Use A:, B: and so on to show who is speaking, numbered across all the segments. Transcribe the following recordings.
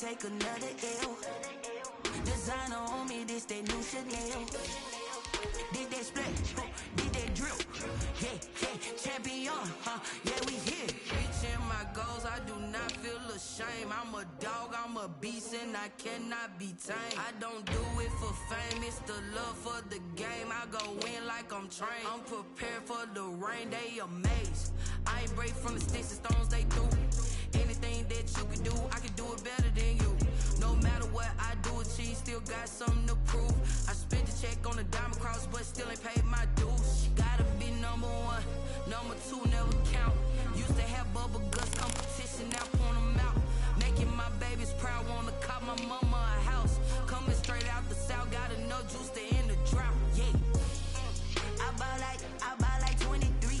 A: take another L. Designer on me, this that new Chanel. Did that splash, did that drip. Yeah, champion, yeah, we here. Reaching my goals, I do not feel ashamed. I'm a dog, I'm a beast, and I cannot be tamed. I don't do it for fame, it's the love for the game. I go in like I'm trained. I'm prepared for the rain, they amazed. I ain't break from the sticks and stones they threw. Anything that you can do, I can do it better than you. No matter what I do, achieve, still got something to prove. I spent the check on the diamond cross, but still ain't paid my dues. Gotta be number one, number two never count. Used to have bubble guts, competition, now point them out. Making my babies proud, wanna cop my mama a house. Coming straight out the south, got enough juice to end the drought. Yeah, I buy like 23.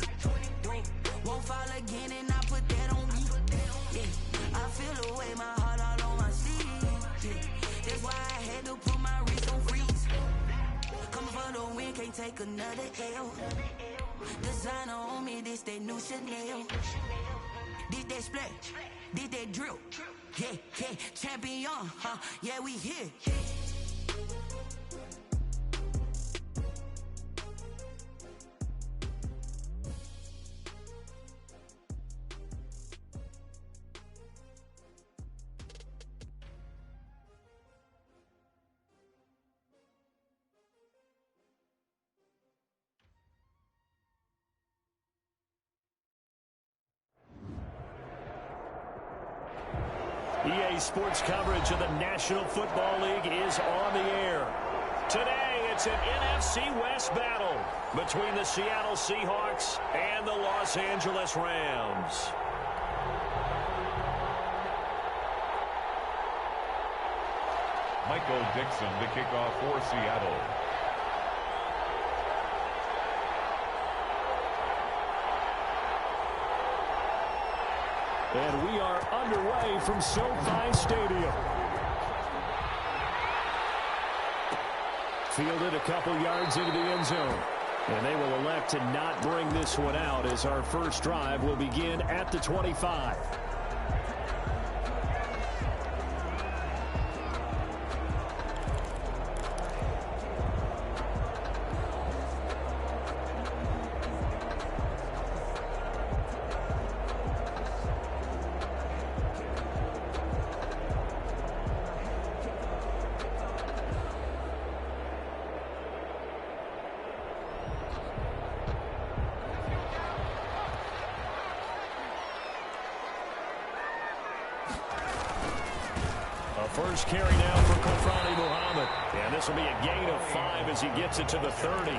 A: Won't fall again, and I put that on me. Yeah, I feel away, my heart all on my sleeve. Yeah, that's why I had to put my wrist on freeze. Coming for the win, can't take another L. Designer on me, this that new Chanel. Did that splash, did that drip. Yeah, champion, yeah, we here.
B: EA Sports coverage of the National Football League is on the air. Today, it's an NFC West battle between the Seattle Seahawks and the Los Angeles Rams.
C: Michael Dixon to kick off for Seattle.
B: And we are underway from SoFi Stadium. Fielded a couple yards into the end zone. And they will elect to not bring this one out as our first drive will begin at the 25. First carry now for Kofrani Muhammad. And this will be a gain of 5 as he gets it to the 30.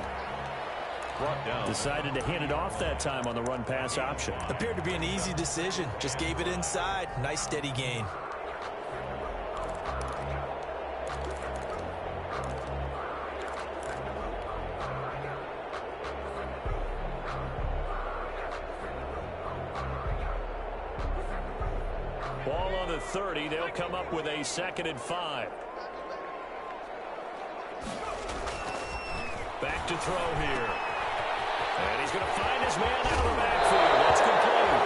C: Brought down.
B: Decided to hand it off that time on the run-pass option.
D: Appeared to be an easy decision. Just gave it inside. Nice steady gain.
B: Ball on the 30. They'll come up with a 2nd and 5. Back to throw here. And he's going to find his man out of the backfield. That's complete.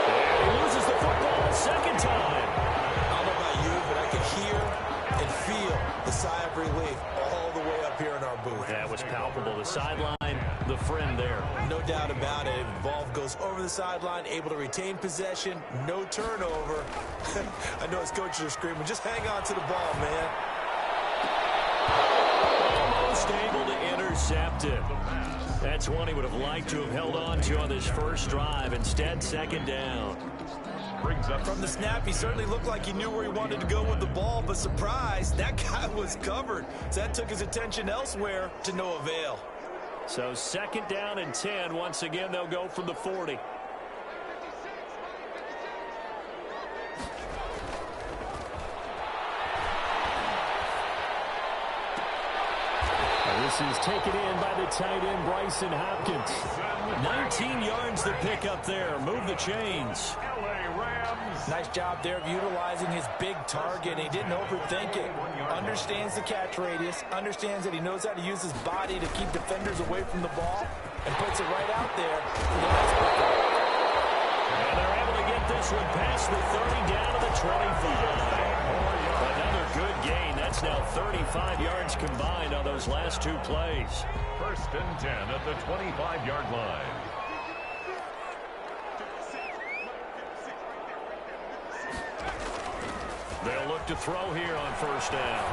B: And he loses the football a second time.
D: I don't know about you, but I can hear and feel the sigh of relief all the way up here in our booth.
B: That was palpable. The sideline, the friend there.
D: No doubt about it. Ball goes over the sideline, able to retain possession, no turnover. I know his coaches are screaming, just hang on to the ball, man.
B: Almost able to intercept it. That's one he would have liked to have held on to on this first drive. Instead, 2nd down.
C: Brings up
D: From the snap, he certainly looked like he knew where he wanted to go with the ball, but surprise, that guy was covered. So that took his attention elsewhere to no avail.
B: So 2nd down and 10. Once again, they'll go from the 40. This is taken in by the tight end, Bryson Hopkins. 19 yards to pick up there. Move the chains.
D: Nice job there of utilizing his big target. He didn't overthink it. Understands the catch radius. Understands that he knows how to use his body to keep defenders away from the ball. And puts it right out there for the next pickup.
B: And they're able to get this one past the 30 down to the 25. Another good gain. That's now 35 yards combined on those last two plays.
C: 1st and 10 at the 25-yard line.
B: They'll look to throw here on 1st down.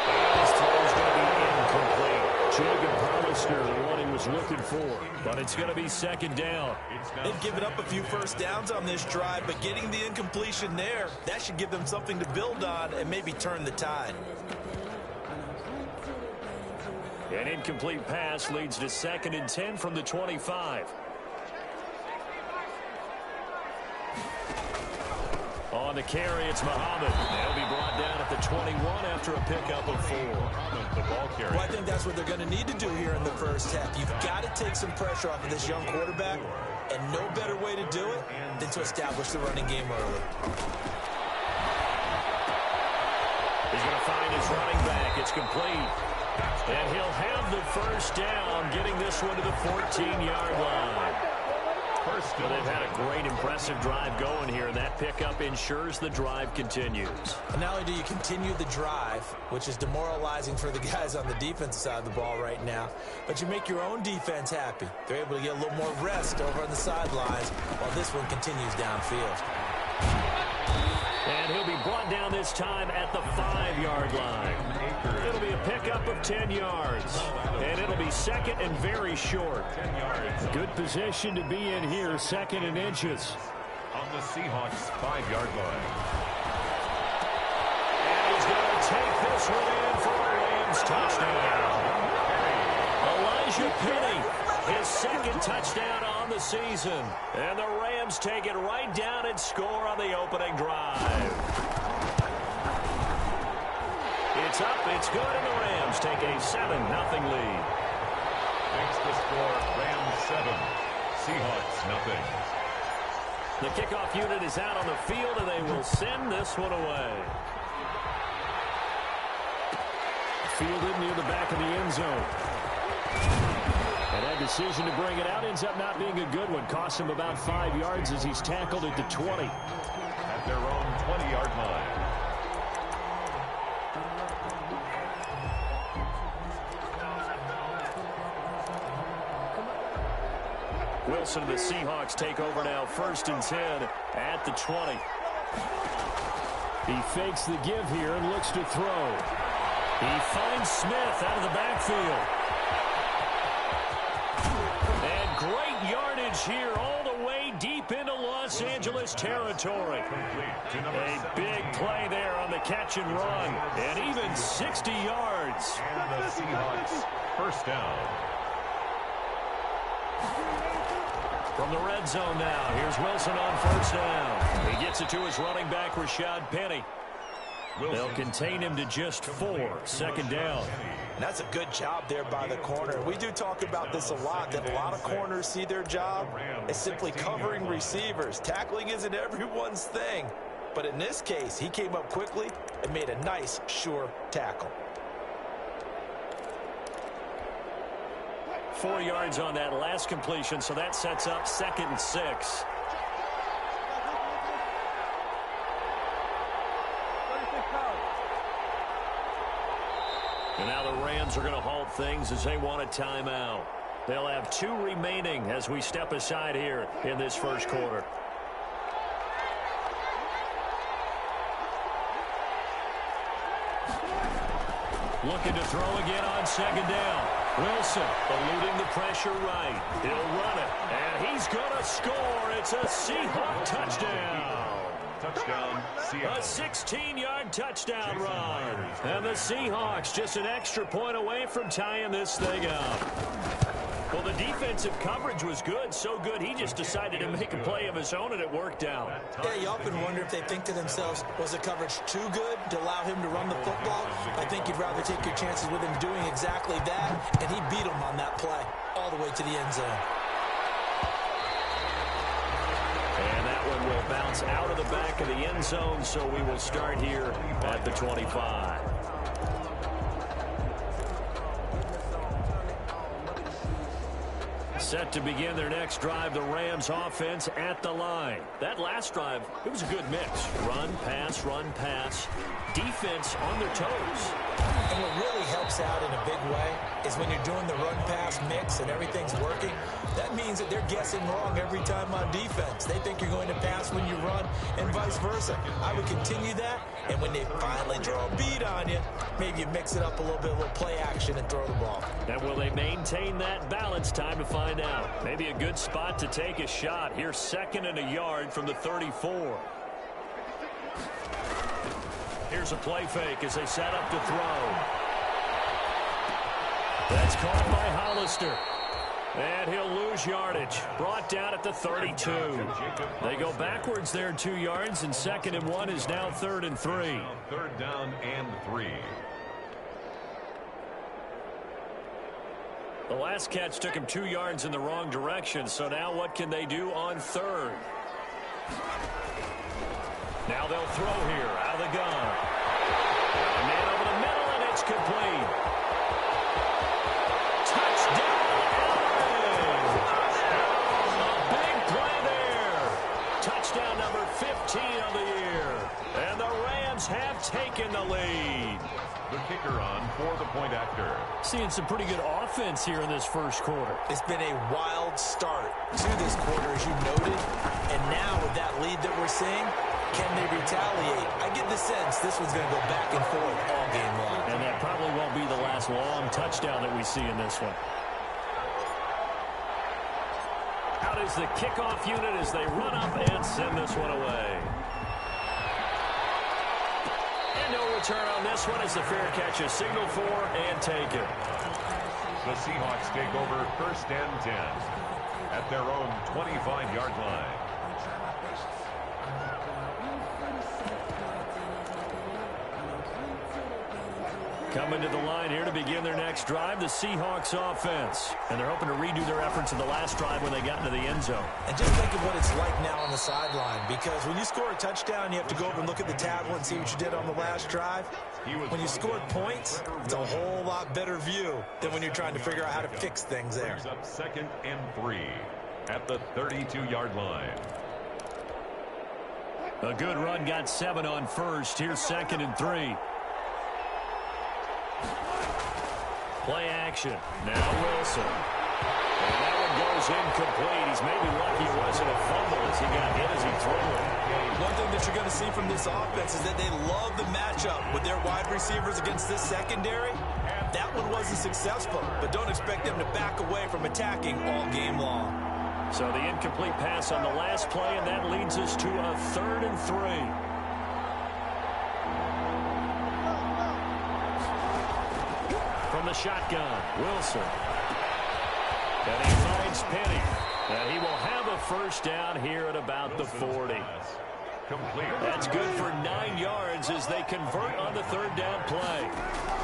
B: And his throw's going to be incomplete. Jacob Hollister, the one he was looking for. But it's going to be 2nd down.
D: They've given up a few first downs on this drive, but getting the incompletion there, that should give them something to build on and maybe turn the tide.
B: An incomplete pass leads to 2nd and 10 from the 25. On the carry, it's Muhammad. They'll be brought down at the 21 after a pickup of 4.
C: The ball carrier.
D: Well, I think that's what they're going to need to do here in the first half. You've got to take some pressure off of this young quarterback, and no better way to do it than to establish the running game early.
B: He's going to find his running back. It's complete. And he'll have the 1st down, getting this one to the 14-yard line. Well, they've had a great, impressive drive going here, and that pickup ensures the drive continues.
D: And not only do you continue the drive, which is demoralizing for the guys on the defensive side of the ball right now, but you make your own defense happy. They're able to get a little more rest over on the sidelines while this one continues downfield.
B: And he'll be brought down this time at the 5-yard line. It'll be a pickup of 10 yards. And it'll be 2nd and very short. Good position to be in here, 2nd and inches.
C: On the Seahawks 5-yard line.
B: And he's going to take this one in for a Rams touchdown. Elijah Penny, his 2nd touchdown on the season. And the Rams take it right down and score on the opening drive. It's up, it's good, and the Rams take a 7-0 lead.
C: Makes the score Rams 7, Seahawks 0.
B: The kickoff unit is out on the field, and they will send this one away. Fielded near the back of the end zone. And that decision to bring it out ends up not being a good one. Cost him about 5 yards as he's tackled at the 20.
C: At their own 20-yard line.
B: Wilson and the Seahawks take over now, 1st and 10 at the 20. He fakes the give here and looks to throw. He finds Smith out of the backfield. And great yardage here all the way deep into Los Angeles territory. A big play there on the catch and run. And even 60 yards.
C: And the Seahawks 1st down.
B: From the red zone now, here's Wilson on 1st down. He gets it to his running back, Rashad Penny. They'll contain him to just 4, 2nd down.
D: And that's a good job there by the corner. We do talk about this a lot, that a lot of corners see their job as simply covering receivers. Tackling isn't everyone's thing. But in this case, he came up quickly and made a nice, sure tackle.
B: 4 yards on that last completion, so that sets up 2nd and 6. And now the Rams are going to halt things as they want a timeout. They'll have 2 remaining as we step aside here in this first quarter. Looking to throw again on 2nd down. Wilson eluding the pressure right. He'll run it, and he's going to score. It's a Seahawk touchdown.
C: Touchdown, Seattle.
B: A 16-yard touchdown run. And the Seahawks just an extra point away from tying this thing up. Well, the defensive coverage was good, so good he just decided to make a play of his own, and it worked out.
D: Yeah, you often wonder if they think to themselves, was the coverage too good to allow him to run the football? I think you'd rather take your chances with him doing exactly that, and he beat him on that play all the way to the end zone.
B: And that one will bounce out of the back of the end zone, so we will start here at the 25. Set to begin their next drive, the Rams offense at the line. That last drive, it was a good mix. Run, pass, defense on their toes.
D: And what really helps out in a big way is when you're doing the run-pass mix and everything's working, that means that they're guessing wrong every time on defense. They think you're going to pass when you run and vice versa. I would continue that, and when they finally draw a beat on you, maybe you mix it up a little bit, a little play action and throw the ball.
B: And will they maintain that balance? Time to find out. Maybe a good spot to take a shot. Here's 2nd and a yard from the 34. Here's a play fake as they set up to throw. That's caught by Hollister. And he'll lose yardage. Brought down at the 32. They go backwards there 2 yards, and 2nd and 1 is now 3rd and 3.
C: 3rd down and 3.
B: The last catch took him 2 yards in the wrong direction, so now what can they do on 3rd? Now they'll throw here out of the gun. A man over the middle, and it's complete. Touchdown, Allen! A big play there. Touchdown number 15 of the year. And the Rams have taken the lead.
C: The kicker on for the point after.
B: Seeing some pretty good offense here in this first quarter.
D: It's been a wild start to this quarter, as you noted. And now with that lead that we're seeing, can they retaliate? I get the sense this one's going to go back and forth all game long.
B: And that probably won't be the last long touchdown that we see in this one. Out is the kickoff unit as they run up and send this one away. And no return on this one as the fair catch is signaled for and taken.
C: The Seahawks take over 1st and 10 at their own 25-yard line.
B: Coming to the line here to begin their next drive, the Seahawks offense. And they're hoping to redo their efforts in the last drive when they got into the end zone.
D: And just think of what it's like now on the sideline, because when you score a touchdown, you have to go over and look at the tablet and see what you did on the last drive. When you scored points, it's a whole lot better view than when you're trying to figure out how to fix things there.
C: Brings up 2nd and 3 at the 32-yard line.
B: A good run got 7 on 1st. Here's 2nd and 3. Play action. Now Wilson. And that one goes incomplete. He's maybe lucky it wasn't a fumble as he got hit as he threw it.
D: One thing that you're going to see from this offense is that they love the matchup with their wide receivers against this secondary. That one wasn't successful, but don't expect them to back away from attacking all game long.
B: So the incomplete pass on the last play, and that leads us to a 3rd and 3. From the shotgun, Wilson. And he finds Penny. And he will have a 1st down here at about the 40. That's good for 9 yards as they convert on the 3rd down play.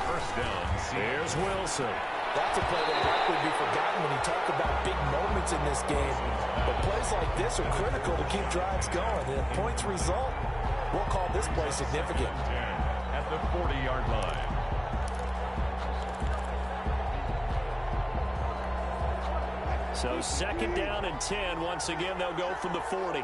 C: 1st down.
B: Here's Wilson.
D: That's a play that will likely be forgotten when you talk about big moments in this game. But plays like this are critical to keep drives going. And if points result, we'll call this play significant.
C: At the 40-yard line.
B: So 2nd down and 10. Once again, they'll go from the 40.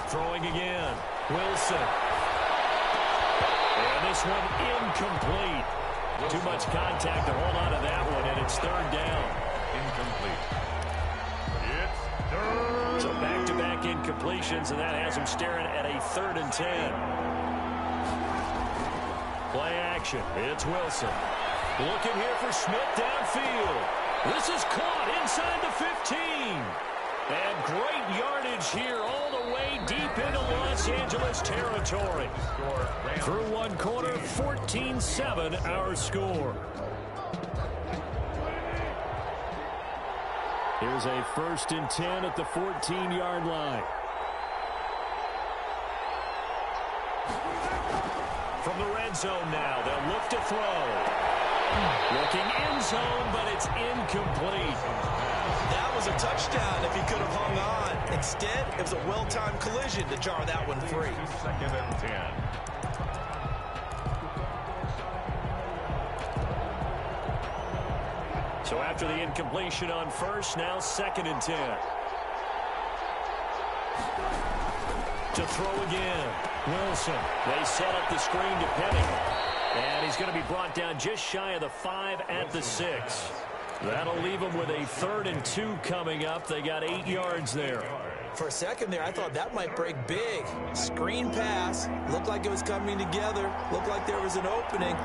B: Throwing again. Wilson. And this one incomplete. Too much contact to hold on to that one, and it's 3rd down.
C: Incomplete. It's 3rd.
B: So back-to-back incompletions, and that has him staring at a 3rd and 10. Play action. It's Wilson. Looking here for Smith downfield. This is caught inside the 15. And great yardage here all the way deep into Los Angeles territory. Through one quarter, 14-7 our score. Here's a 1st and 10 at the 14-yard line. From the red zone now, they'll look to throw. Looking end zone, but it's incomplete.
D: That was a touchdown if he could have hung on. Instead, it was a well-timed collision to jar that one free.
C: 2nd and 10.
B: So after the incompletion on first, now 2nd and 10. To throw again. Wilson. They set up the screen to Penny. And he's going to be brought down just shy of the 5 at the 6. That'll leave them with a 3rd and 2 coming up. They got 8 yards there.
D: For a second there, I thought that might break big. Screen pass. Looked like it was coming together. Looked like there was an opening.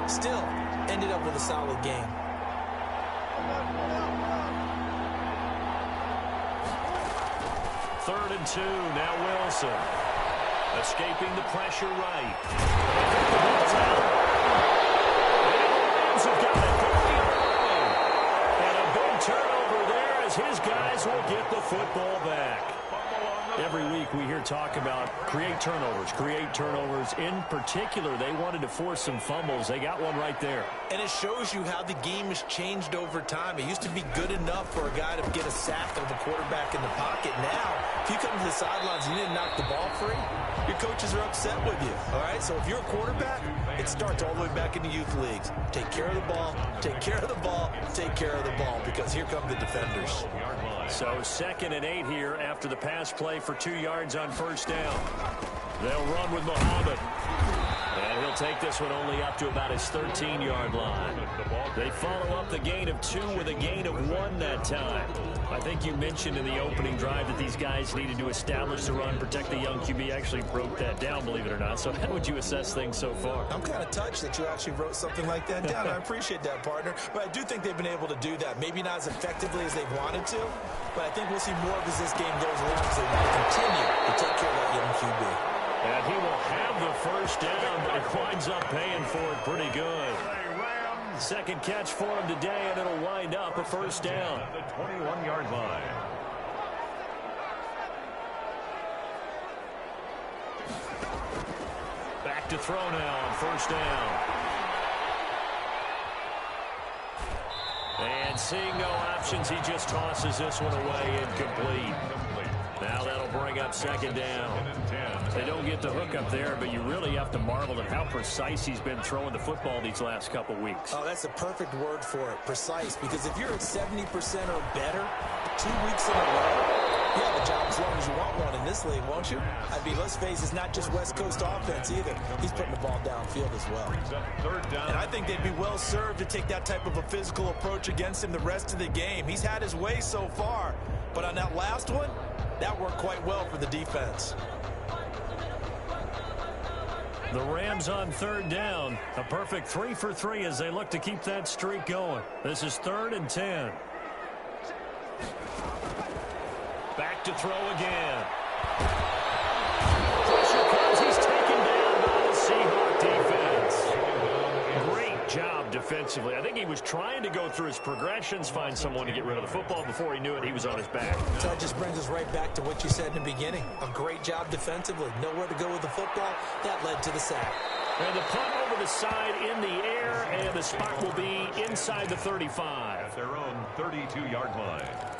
D: Still, ended up with a solid game.
B: Third and 2, now Wilson. Escaping the pressure right. Rams have got it going. And a big turnover there as his guys will get the football back. Every week we hear talk about create turnovers. In particular, they wanted to force some fumbles. They got one right there.
D: And it shows you how the game has changed over time. It used to be good enough for a guy to get a sack of a quarterback in the pocket. Now, if you come to the sidelines and you didn't knock the ball free, your coaches are upset with you. All right, so if you're a quarterback, it starts all the way back in the youth leagues. Take care of the ball, take care of the ball, take care of the ball, because here come the defenders.
B: So 2nd and 8 here after the pass play for 2 yards on first down. They'll run with Muhammad. And he'll take this one only up to about his 13-yard line. They follow up the gain of 2 with a gain of 1 that time. I think you mentioned in the opening drive that these guys needed to establish the run, protect the young QB. Actually wrote that down, believe it or not. So how would you assess things so far?
D: I'm kind of touched that you actually wrote something like that down. I appreciate that, partner. But I do think they've been able to do that. Maybe not as effectively as they've wanted to, but I think we'll see more of as this game goes along because they want to continue to take care of that young QB.
B: And he will have the first down, but he winds up paying for it pretty good. Second catch for him today, and it'll wind up a first down.
C: The 21-yard line.
B: Back to throw now on first down. And seeing no options, he just tosses this one away incomplete. Now that'll bring up 2nd down. They don't get the hook up there, but you really have to marvel at how precise he's been throwing the football these last couple weeks.
D: Oh, that's the perfect word for it, precise, because if you're at 70% or better 2 weeks in a row, you have a job as long as you want one in this league, won't you? I mean, let's face it, it's not just West Coast offense either. He's putting the ball downfield as well.
C: 3rd down.
D: And I think they'd be well served to take that type of a physical approach against him the rest of the game. He's had his way so far, but on that last one, that worked quite well for the defense.
B: The Rams on 3rd down. A perfect 3 for 3 as they look to keep that streak going. This is 3rd and 10. Back to throw again. Pressure comes. He's taken down by the Seahawks defense. Great job defensively. I think he was trying to go through his progressions, find someone to get rid of the football. Before he knew it, he was on his back.
D: So that just brings us right back to what you said in the beginning. A great job defensively. Nowhere to go with the football. That led to the sack.
B: And the punt over the side in the air, and the spot will be inside the 35.
C: At their own 32-yard line.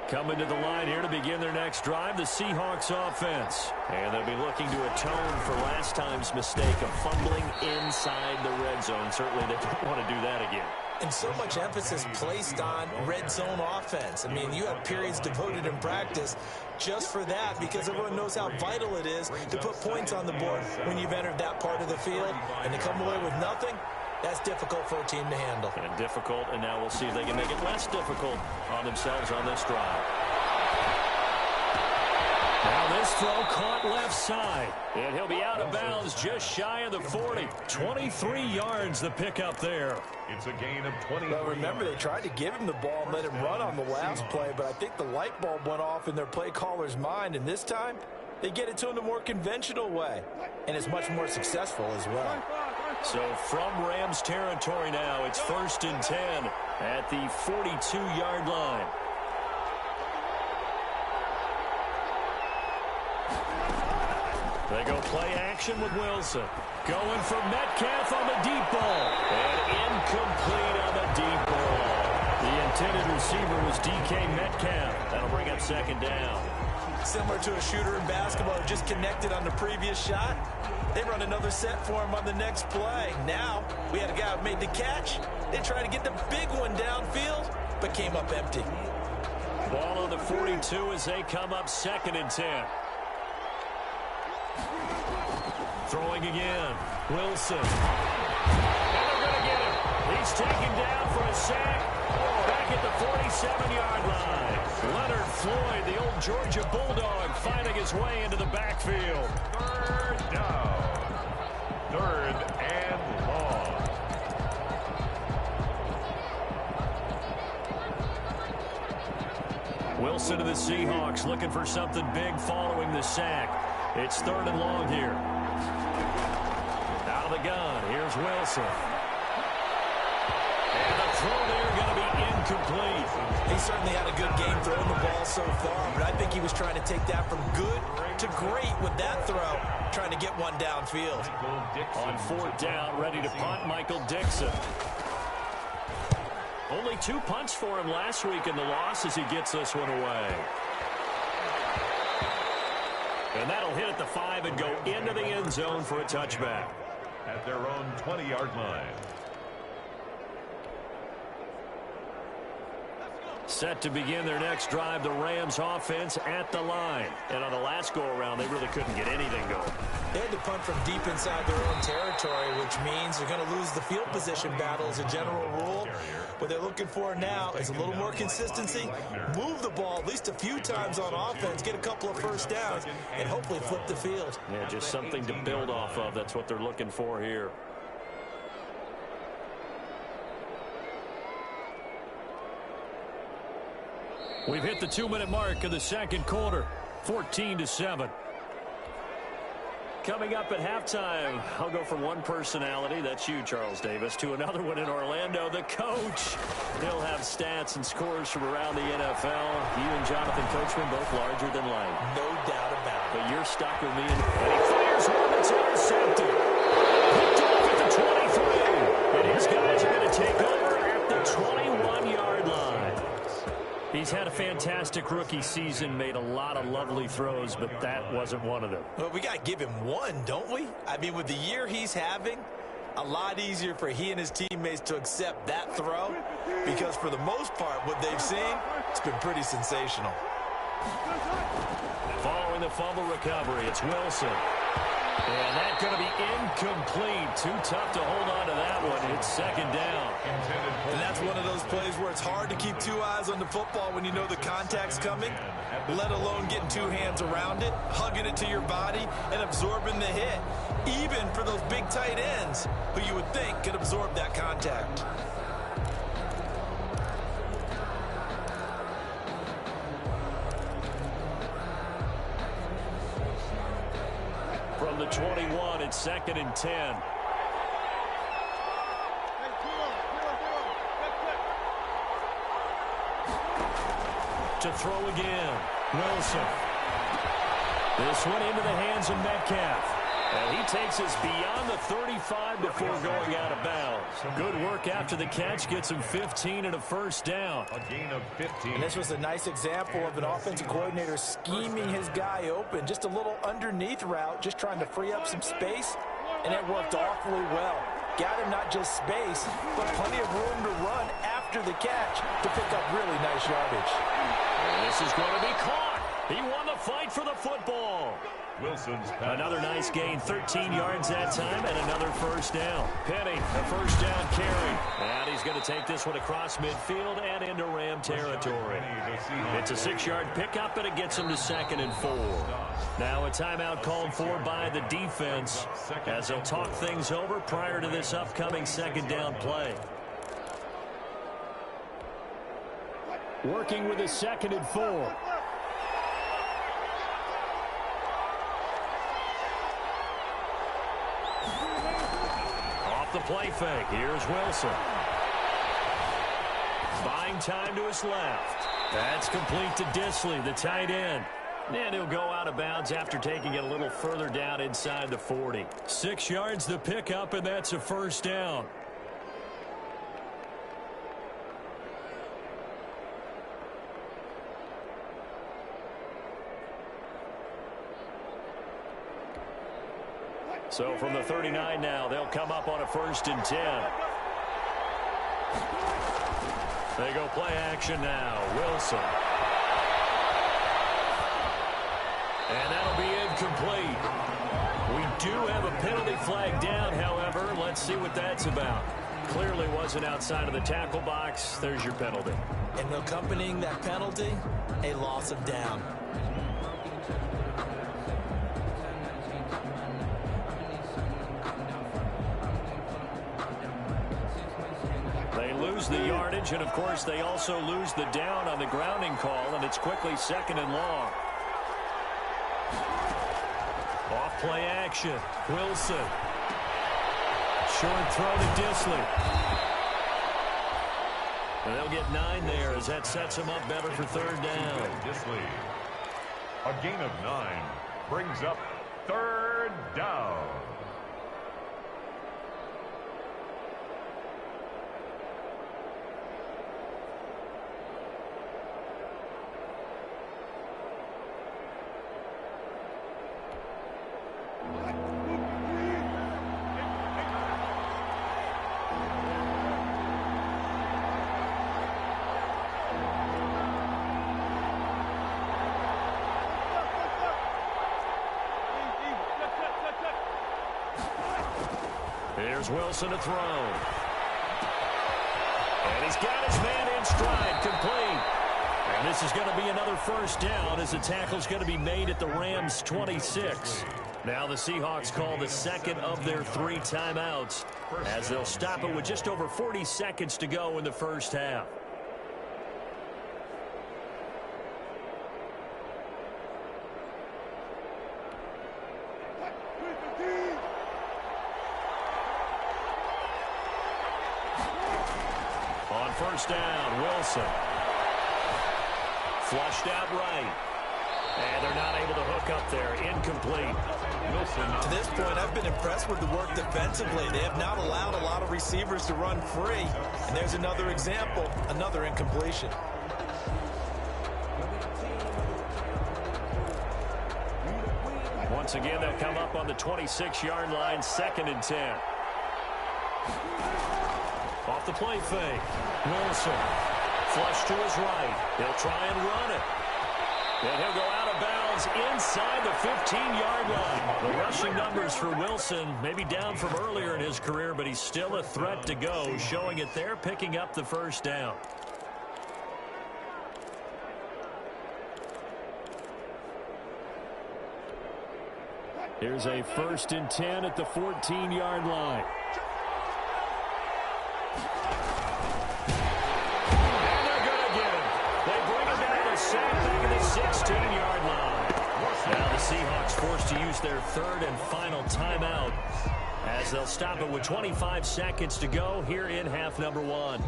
B: Coming to the line here to begin their next drive, the Seahawks offense. And they'll be looking to atone for last time's mistake of fumbling inside the red zone. Certainly they don't want to do that again.
D: And so much emphasis placed on red zone offense. I mean, you have periods devoted in practice just for that because everyone knows how vital it is to put points on the board when you've entered that part of the field. And to come away with nothing, that's difficult for a team to handle.
B: And difficult, and now we'll see if they can make it less difficult on themselves on this drive. Now this throw caught left side, and he'll be out of bounds just shy of the 40. 23 yards the pickup there.
C: It's a gain of 20.
D: Well, remember, they tried to give him the ball and let him run on the last play, but I think the light bulb went off in their play caller's mind, and this time they get it to him the more conventional way, and it's much more successful as well.
B: So from Rams territory now, it's 1st and 10 at the 42-yard line. They go play action with Wilson. Going for Metcalf on the deep ball. And incomplete on the deep ball. The intended receiver was DK Metcalf. That'll bring up second down.
D: Similar to a shooter in basketball who just connected on the previous shot. They run another set for him on the next play. Now, we had a guy who made the catch. They tried to get the big one downfield, but came up empty.
B: Ball on the 42 as they come up 2nd and 10. Throwing again. Wilson. And they're going to get him. He's taken down for a sack. Back at the 47-yard line. Leonard Floyd, the old Georgia Bulldog, finding his way into the backfield.
C: 3rd down. 3rd and long.
B: Wilson to the Seahawks, looking for something big following the sack. It's 3rd and long here. Out of the gun, here's Wilson. And the throw there going to be incomplete.
D: He certainly had a good game throwing the ball so far, but I think he was trying to take that from good to great with that throw, trying to get one downfield.
B: On 4th down, ready to punt, Michael Dixon. Only 2 punts for him last week in the loss as he gets this one away. And that'll hit at the 5 and go into the end zone for a touchback.
C: At their own 20-yard line.
B: Set to begin their next drive, the Rams offense at the line. And on the last go-around, they really couldn't get anything going.
D: They had to punt from deep inside their own territory, which means they're going to lose the field position battle as a general rule. What they're looking for now is a little more consistency, move the ball at least a few times on offense, get a couple of first downs, and hopefully flip the field.
B: Yeah, just something to build off of. That's what they're looking for here. We've hit the 2-minute mark of the second quarter, 14-7. Coming up at halftime, I'll go from one personality, that's you, Charles Davis, to another one in Orlando, the coach. He'll have stats and scores from around the NFL. You and Jonathan Coachman both larger than life.
D: No doubt about it.
B: But you're stuck with me. And he fires one that's intercepted. Picked off at the 23. And his guys are going to take over at the 21-yard line. He's had a fantastic rookie season, made a lot of lovely throws, but that wasn't one of them.
D: Well, we got to give him one, don't we? I mean, with the year he's having, a lot easier for he and his teammates to accept that throw because for the most part, what they've seen, it's been pretty sensational.
B: Following the fumble recovery, it's Wilson. And that's going to be incomplete. Too tough to hold on to that one. It's 2nd down.
D: And that's one of those plays where it's hard to keep 2 eyes on the football when you know the contact's coming, let alone getting 2 hands around it, hugging it to your body, and absorbing the hit. Even for those big tight ends who you would think could absorb that contact.
B: From the 21, it's 2nd and 10. To throw again, Wilson. This one into the hands of Metcalf. And he takes us beyond the 35 before going out of bounds. Good work after the catch. Gets him 15 and a first down.
C: A gain of 15.
D: And this was a nice example of an offensive coordinator scheming his guy open. Just a little underneath route, just trying to free up some space. And it worked awfully well. Got him not just space, but plenty of room to run after the catch to pick up really nice yardage.
B: And this is going to be caught. He won the fight for the football.
C: Wilson's
B: another nice gain, 13 yards that time, and another first down. Penny, a first down carry. And he's going to take this one across midfield and into Ram territory. It's a 6-yard pickup, and it gets him to 2nd and 4. Now a timeout called for by the defense as they'll talk things over prior to this upcoming 2nd down play. Working with a 2nd and 4. The play fake. Here's Wilson. Buying time to his left. That's complete to Disley, the tight end. And he'll go out of bounds after taking it a little further down inside the 40. 6 yards the pickup, and that's a first down. So from the 39 now, they'll come up on a 1st and 10. They go play action now. Wilson. And that'll be incomplete. We do have a penalty flag down, however. Let's see what that's about. Clearly wasn't outside of the tackle box. There's your penalty.
D: And accompanying that penalty, a loss of down.
B: They lose the yardage, and of course they also lose the down on the grounding call, and it's quickly 2nd and long. Off play action. Wilson. Short throw to Disley. And they'll get 9 there as that sets them up better for 3rd down.
C: Disley. A gain of 9 brings up 3rd down.
B: Here's Wilson to throw. And he's got his man in stride, complete. And this is going to be another 1st down as the tackle's going to be made at the Rams' 26. Now the Seahawks call the 2nd of their 3 timeouts as they'll stop it with just over 40 seconds to go in the 1st half. On 1st down, Wilson. Flushed out right. And they're not able to hook up there. Incomplete.
C: Wilson.
D: To this point, I've been impressed with the work defensively. They have not allowed a lot of receivers to run free. And there's another example, another incompletion.
B: Once again, they'll come up on the 26-yard line, 2nd and 10. Off the play fake. Wilson. Flush to his right. He'll try and run it. And he'll go out of bounds inside the 15-yard line. The rushing numbers for Wilson maybe down from earlier in his career, but he's still a threat to go, showing it there, picking up the 1st down. Here's a 1st and 10 at the 14-yard line. And they're going to get him. They bring him down to sack back at the 16-yard line. Now the Seahawks forced to use their 3rd and final timeout as they'll stop it with 25 seconds to go here in half number 1.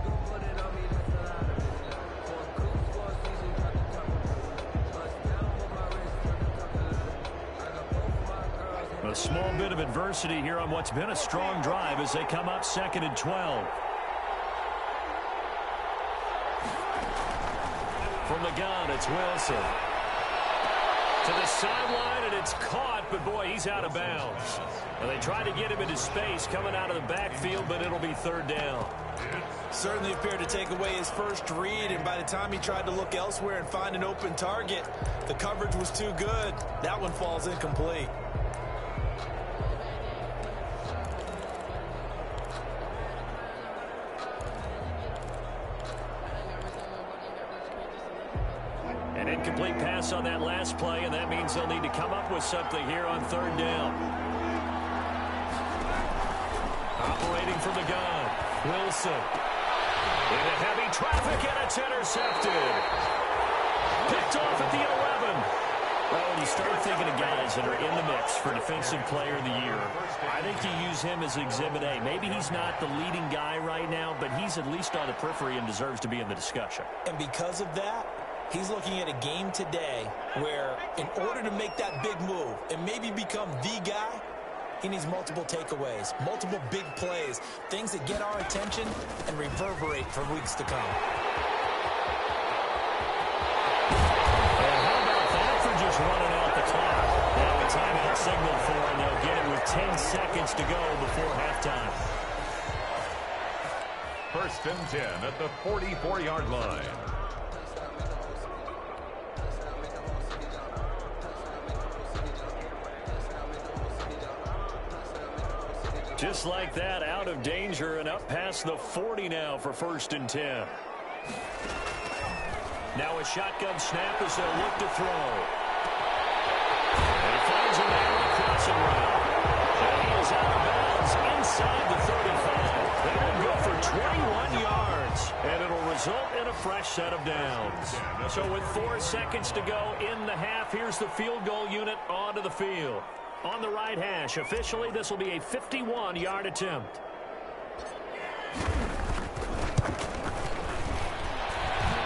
B: A small bit of adversity here on what's been a strong drive as they come up 2nd and 12. From the gun, it's Wilson. To the sideline, and it's caught, but boy, he's out of bounds. And they try to get him into space coming out of the backfield, but it'll be 3rd down.
D: Certainly appeared to take away his first read, and by the time he tried to look elsewhere and find an open target, the coverage was too good. That one falls incomplete.
B: An incomplete pass on that last play, and that means they'll need to come up with something here on 3rd down. Operating from the gun, Wilson. Into heavy traffic, and it's intercepted. Picked off at the 11. Well, when you start thinking of guys that are in the mix for Defensive Player of the Year, I think you use him as Exhibit A. Maybe he's not the leading guy right now, but he's at least on the periphery and deserves to be in the discussion.
D: And because of that, He's looking at a game today where in order to make that big move and maybe become the guy, he needs multiple takeaways, multiple big plays, things that get our attention and reverberate for weeks to come.
B: And how about that for just running out the clock? Now a timeout signaled for, and they'll get it with 10 seconds to go before halftime.
C: First and 10 at the 44-yard line.
B: Just like that, out of danger and up past the 40 now for first and 10. Now a shotgun snap as they'll look to throw. And he finds a man with a crossing route. And he is out of bounds inside the 35. That will go for 21 yards. And it'll result in a fresh set of downs. So with 4 seconds to go in the half, here's the field goal unit onto the field. On the right hash, officially, this will be a 51-yard attempt.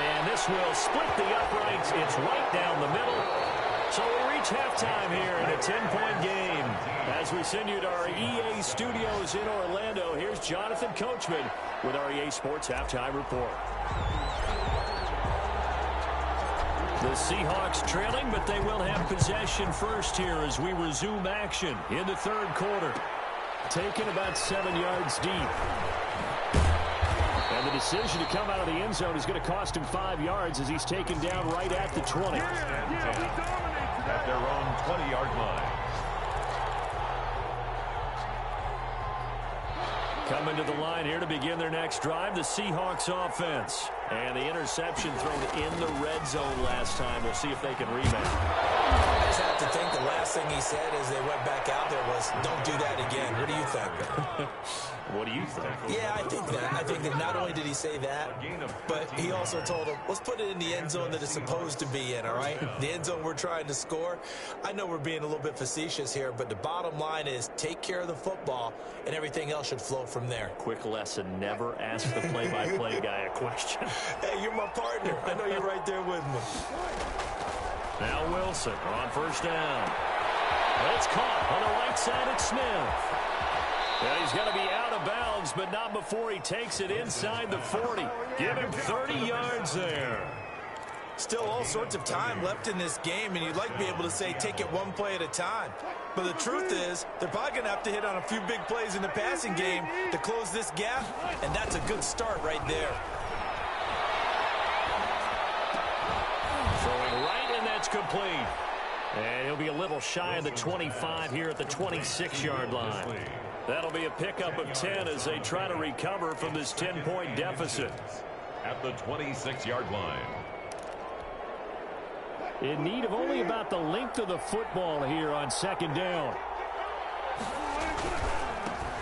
B: And this will split the uprights. It's right down the middle. So we reach halftime here in a 10-point game. As we send you to our EA studios in Orlando, here's Jonathan Coachman with our EA Sports Halftime Report. The Seahawks trailing, but they will have possession first here as we resume action in the third quarter. Taken about 7 yards deep. And the decision to come out of the end zone is going to cost him 5 yards as he's taken down right at the 20.
C: At their own 20-yard line.
B: Coming to the line here to begin their next drive, the Seahawks offense. And the interception thrown in the red zone last time. We'll see if they can rebound.
D: I just have to think the last thing he said as they went back out there was, don't do that again. What do you think?
B: What do you think?
D: Yeah, I think that. I think that not only did he say that, but he also told him, let's put it in the end zone that it's supposed to be in, all right? The end zone we're trying to score. I know we're being a little bit facetious here, but the bottom line is take care of the football, and everything else should flow from there.
B: Quick lesson, never ask the play-by-play guy a question.
D: Hey, you're my partner. I know you're right there with me.
B: Now Wilson on first down. It's caught on the right side at Smith. And he's going to be out of bounds, but not before he takes it inside the 40. Give him 30 yards there.
D: Still all sorts of time left in this game, and you'd like to be able to say take it one play at a time. But the truth is, they're probably going to have to hit on a few big plays in the passing game to close this gap, and that's a good start right there.
B: Throwing right, and that's complete. And he'll be a little shy of the 25 here at the 26-yard line. That'll be a pickup of 10 as they try to recover from this 10-point deficit.
C: At the 26-yard line.
B: In need of only about the length of the football here on second down.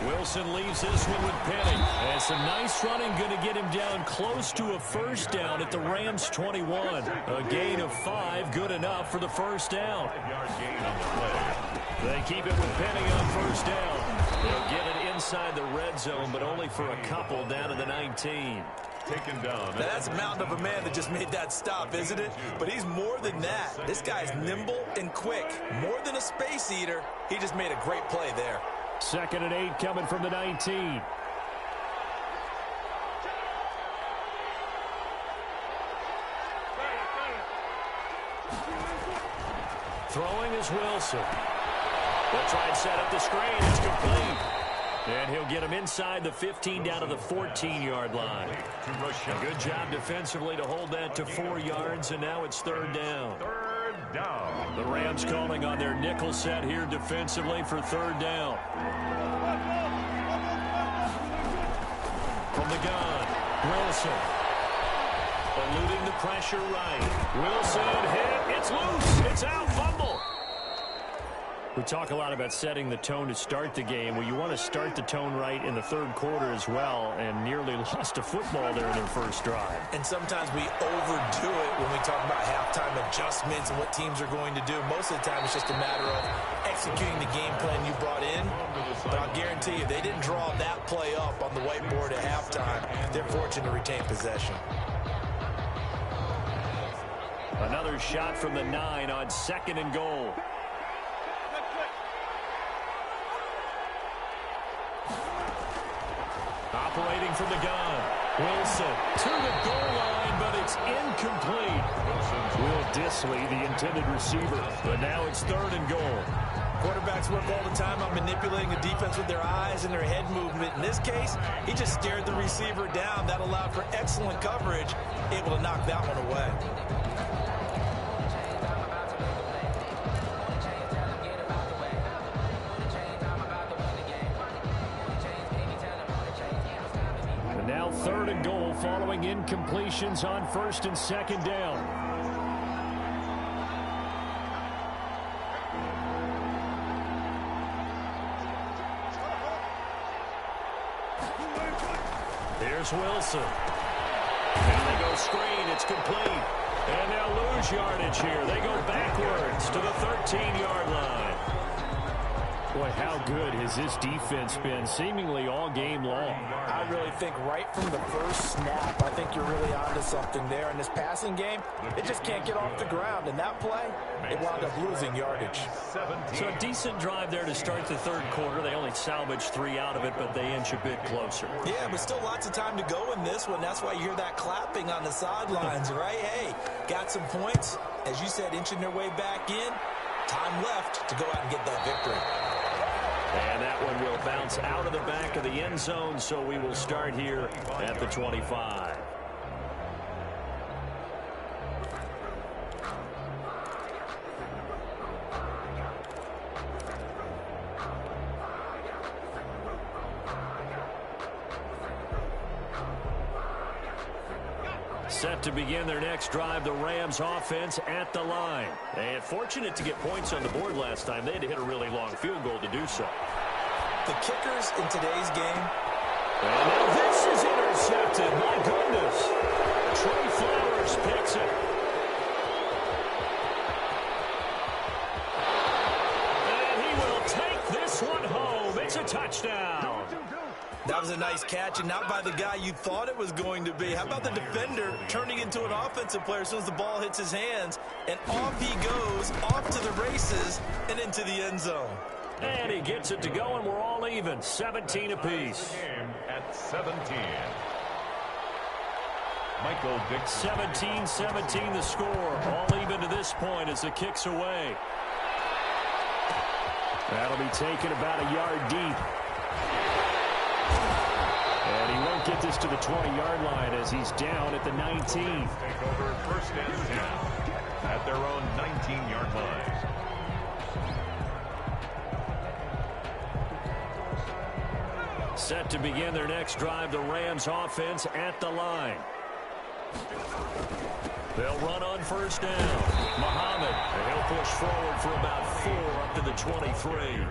B: Wilson leaves this one with Penny. And some nice running going to get him down close to a first down at the Rams 21. A gain of 5, good enough for the first down.
C: 5-yard gain on the play.
B: They keep it with Penny on first down. They'll get it inside the red zone, but only for a couple down to the 19.
C: Taken down.
D: Now that's a mountain of a man that just made that stop, isn't it? But he's more than that. This guy's nimble and quick. More than a space eater. He just made a great play there.
B: 2nd and 8 coming from the 19. Throwing is Wilson. They'll try and set up the screen. It's complete. And he'll get him inside the 15 down to the 14-yard line. A good job defensively to hold that to 4 yards, and now it's third down.
C: Third down.
B: The Rams calling on their nickel set here defensively for third down. From the gun, Wilson. Eluding the pressure right. Wilson hit. It's loose. It's out. Fumble. We talk a lot about setting the tone to start the game. Well, you want to start the tone right in the third quarter as well, and nearly lost a football there in their first drive.
D: And sometimes we overdo it when we talk about halftime adjustments and what teams are going to do. Most of the time, it's just a matter of executing the game plan you brought in. But I'll guarantee you, they didn't draw that play up on the whiteboard at halftime. They're fortunate to retain possession.
B: Another shot from the 9 on 2nd and goal. Operating from the gun. Wilson to the goal line, but it's incomplete. Will Disley, the intended receiver, but now it's 3rd and goal.
D: Quarterbacks work all the time on manipulating the defense with their eyes and their head movement. In this case, he just stared the receiver down. That allowed for excellent coverage, able to knock that one away.
B: And now 3rd and goal following incompletions on 1st and 2nd down. Here's Wilson. Now they go screen. It's complete. And they'll lose yardage here. They go backwards to the 13-yard line. Boy, how good has this defense been seemingly all game long?
D: I really think right from the first snap, I think you're really onto something there. In this passing game, it just can't get off the ground. In that play, they wound up losing yardage.
B: So a decent drive there to start the 3rd quarter. They only salvaged 3 out of it, but they inch a bit closer.
D: Yeah, but still lots of time to go in this one. That's why you hear that clapping on the sidelines, right? Hey, got some points. As you said, inching their way back in. Time left to go out and get that victory.
B: And that one will bounce out of the back of the end zone, so we will start here at the 25. Set to begin their next drive, the Rams offense at the line. And fortunate to get points on the board last time. They had to hit a really long field goal to do so.
D: The kickers in today's game.
B: And now this is intercepted. My goodness. Trey Flowers picks it. And he will take this one home. It's a touchdown.
D: That was a nice catch, and not by the guy you thought it was going to be. How about the defender turning into an offensive player as soon as the ball hits his hands, and off he goes, off to the races, and into the end zone.
B: And he gets it to go, and we're all even, 17 apiece.
C: At 17. Michael Dixon.
B: 17-17 the score. All even to this point as the kick's away. That'll be taken about a yard deep. And he won't get this to the 20-yard line as he's down at the 19.
C: Take over 1st and 10 at their own 19-yard line.
B: Set to begin their next drive, the Rams offense at the line. They'll run on 1st down. Muhammad, and he'll push forward for about 4 up to the 23.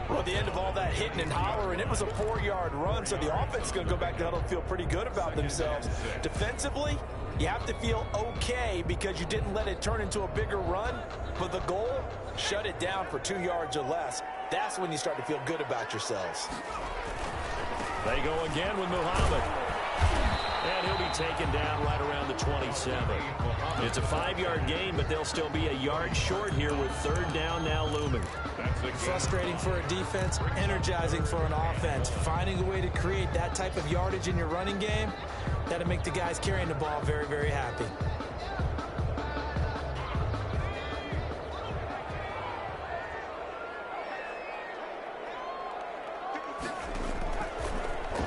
D: Well, at the end of all that hitting and hollering, it was a 4-yard run, so the offense is going to go back to huddle and feel pretty good about themselves. Defensively, you have to feel okay because you didn't let it turn into a bigger run, but the goal, shut it down for 2 yards or less. That's when you start to feel good about yourselves.
B: They go again with Muhammad. And he'll be taken down right around the 27. It's a 5-yard gain, but they'll still be a yard short here with 3rd down now looming.
D: Frustrating for a defense, energizing for an offense. Finding a way to create that type of yardage in your running game, that'll make the guys carrying the ball very, very happy.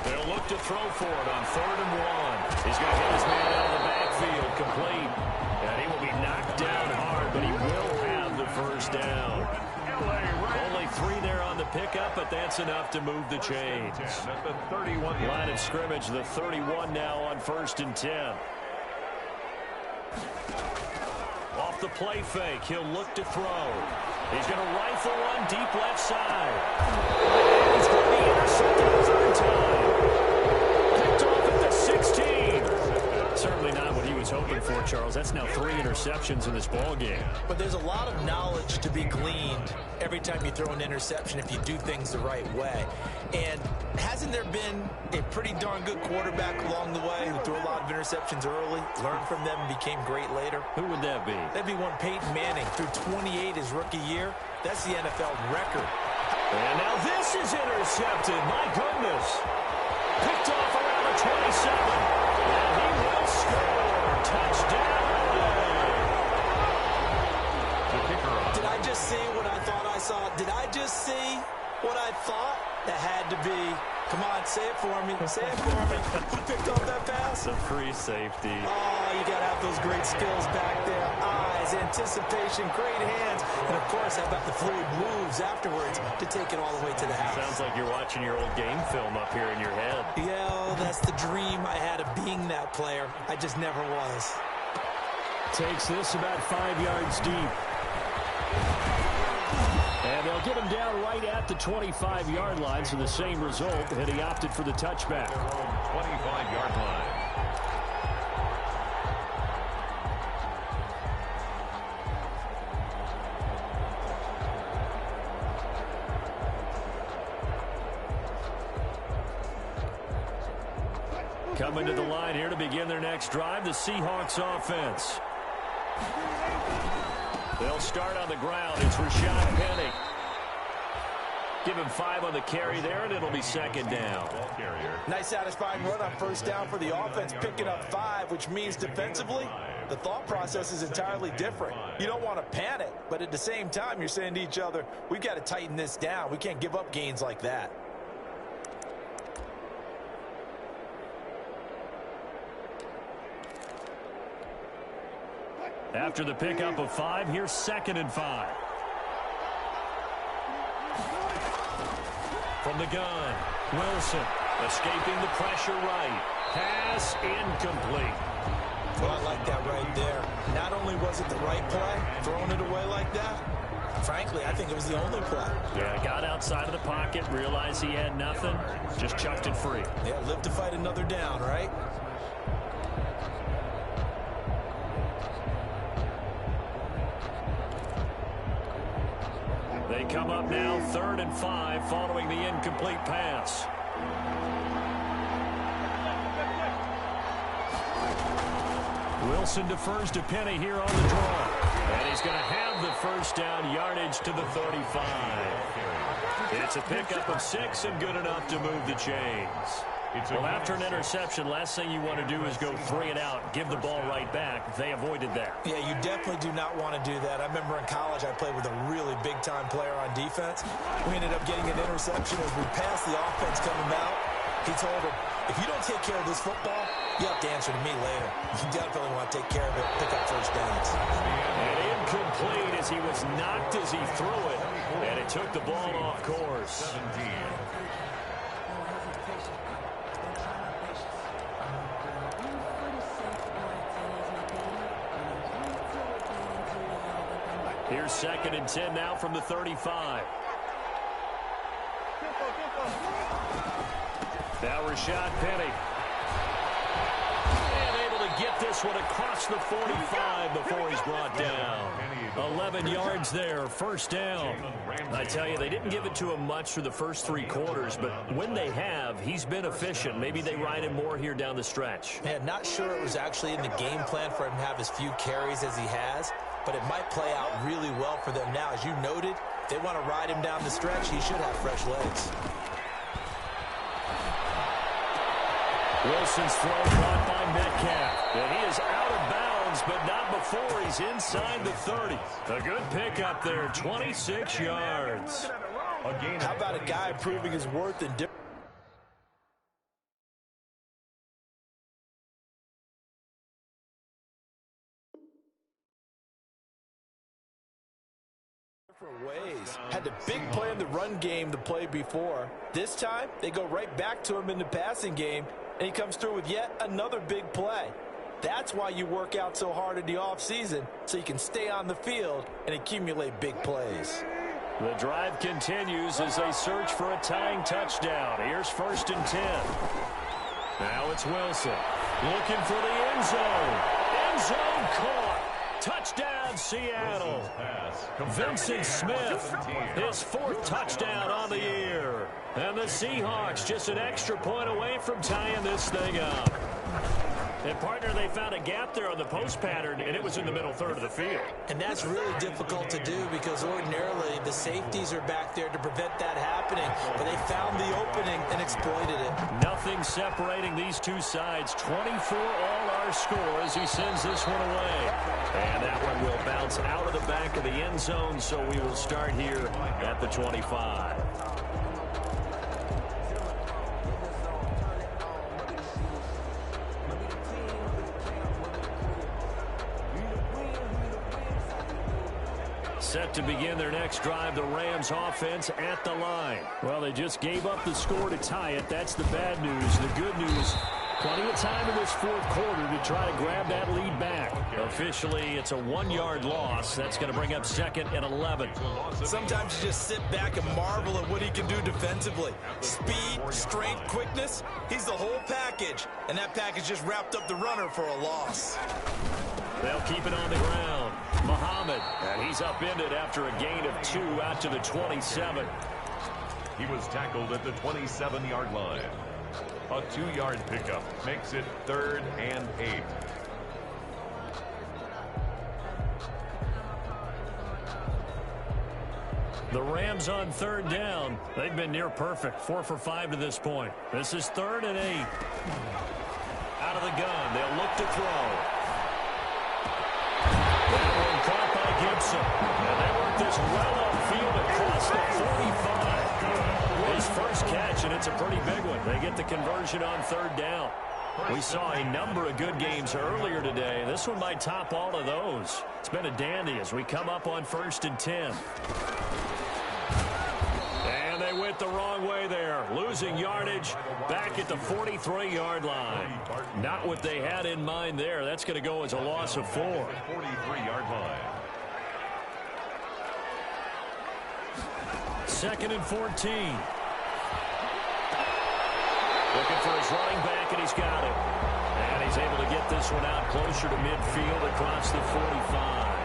B: They'll look to throw for it on 3rd and 1. He's going to hit his man out of the backfield, complete. And he will be knocked down hard, but he will have the 1st down. Only 3 there on the pickup, but that's enough to move the chains.
C: At the 31
B: Line of scrimmage, the 31 now on 1st and 10. Off the play fake, he'll look to throw. He's going to rifle one deep left side. And he's going to be intercepted a 3rd time. Picked off at the 16. Certainly not what he was hoping for. before, Charles. That's now 3 interceptions in this ball game.
D: But there's a lot of knowledge to be gleaned every time you throw an interception if you do things the right way. And hasn't there been a pretty darn good quarterback along the way who threw a lot of interceptions early, learned from them, and became great later?
B: Who would that be?
D: That'd be one Peyton Manning. Threw 28 his rookie year. That's the NFL record.
B: And now this is intercepted. My goodness. Picked off around the 27. And he will score. Touchdown.
D: Did I just see what I thought I saw? Did I just see what I thought? That had to be. Come on, say it for me. Say it for me. Who picked off that pass?
B: The free safety.
D: Oh, you got to have those great skills back there. Eyes, anticipation, great hands. And, of course, how about the fluid moves afterwards to take it all the way to the house?
B: Sounds like you're watching your old game film up here in your head.
D: Yeah, oh, that's the dream I had of being that player. I just never was.
B: Takes this about 5 yards deep. And they'll get him down right at the 25-yard line, so the same result, and he opted for the touchback.
C: 25-yard line.
B: Coming to the line here to begin their next drive, the Seahawks offense. They'll start on the ground. It's Rashad Penny. Give him 5 on the carry there, and it'll be second down.
D: Nice satisfying run on first down for the offense, picking up 5, which means defensively, the thought process is entirely different. You don't want to panic, but at the same time, you're saying to each other, we've got to tighten this down. We can't give up gains like that.
B: After the pickup of 5, here's 2nd and 5. From the gun, Wilson escaping the pressure right. Pass incomplete.
D: Well, I like that right there. Not only was it the right play, throwing it away like that, frankly, I think it was the only play.
B: Yeah, got outside of the pocket, realized he had nothing, just chucked it free.
D: Yeah, live to fight another down, right?
B: They come up now 3rd and 5 following the incomplete pass. Wilson defers to Penny here on the draw. And he's going to have the first down, yardage to the 35. It's a pickup of 6 and good enough to move the chains. Well, after an interception, last thing you want to do is go 3 and out, give the ball right back. They avoided that.
D: Yeah, you definitely do not want to do that. I remember in college I played with a really big-time player on defense. We ended up getting an interception as we passed the offense coming out. He told him, if you don't take care of this football, you have to answer to me later. You definitely want to take care of it, pick up first downs.
B: And incomplete as he was knocked as he threw it, and it took the ball off course.
C: 17.
B: Here's 2nd and 10 now from the 35. Now Rashad Penny. And able to get this one across the 45 before he's brought down. 11 yards there, first down. I tell you, they didn't give it to him much for the first 3 quarters, but when they have, he's been efficient. Maybe they ride him more here down the stretch.
D: Yeah, not sure it was actually in the game plan for him to have as few carries as he has, but it might play out really well for them now. As you noted, if they want to ride him down the stretch, he should have fresh legs.
B: Wilson's throw caught by Metcalf. And he is out of bounds, but not before he's inside the 30. A good pickup there, 26 yards.
D: How about a guy proving his worth in different ways? Had the big play in the run game the play before. This time, they go right back to him in the passing game, and he comes through with yet another big play. That's why you work out so hard in the offseason, so you can stay on the field and accumulate big plays.
B: The drive continues as they search for a tying touchdown. Here's 1st and 10. Now it's Wilson looking for the end zone. End zone caught. Touchdown, Seattle. Vincent Smith, his 4th touchdown on the year. And the Seahawks just an extra point away from tying this thing up. And, partner, they found a gap there on the post pattern, and it was in the middle third of the field.
D: And that's really difficult to do because ordinarily the safeties are back there to prevent that happening. But they found the opening and exploited it.
B: Nothing separating these two sides. 24 all our score as he sends this one away. And that one will bounce out of the back of the end zone, so we will start here at the 25. Set to begin their next drive, the Rams offense at the line. Well, they just gave up the score to tie it. That's the bad news. The good news, plenty of time in this 4th quarter to try to grab that lead back. Officially, it's a 1-yard loss. That's going to bring up 2nd and 11.
D: Sometimes you just sit back and marvel at what he can do defensively. Speed, strength, quickness, he's the whole package. And that package just wrapped up the runner for a loss.
B: They'll keep it on the ground. Muhammad, and he's upended after a gain of 2 out to the 27.
C: He was tackled at the 27-yard line. A 2-yard pickup makes it 3rd and 8.
B: The Rams on 3rd down. They've been near perfect. 4 for 5 to this point. This is 3rd and 8. Out of the gun. They'll look to throw. That one caught by Gibson. And they work this well upfield across the 45. His first catch, and it's a pretty big one. They get the conversion on 3rd down. We saw a number of good games earlier today. This one might top all of those. It's been a dandy as we come up on 1st and 10. And they went the wrong way there. Losing yardage back at the 43-yard line. Not what they had in mind there. That's going to go as a loss of 4.
C: 43-yard line.
B: 2nd and 14. Looking for his running back, and he's got it. And he's able to get this one out closer to midfield across the 45.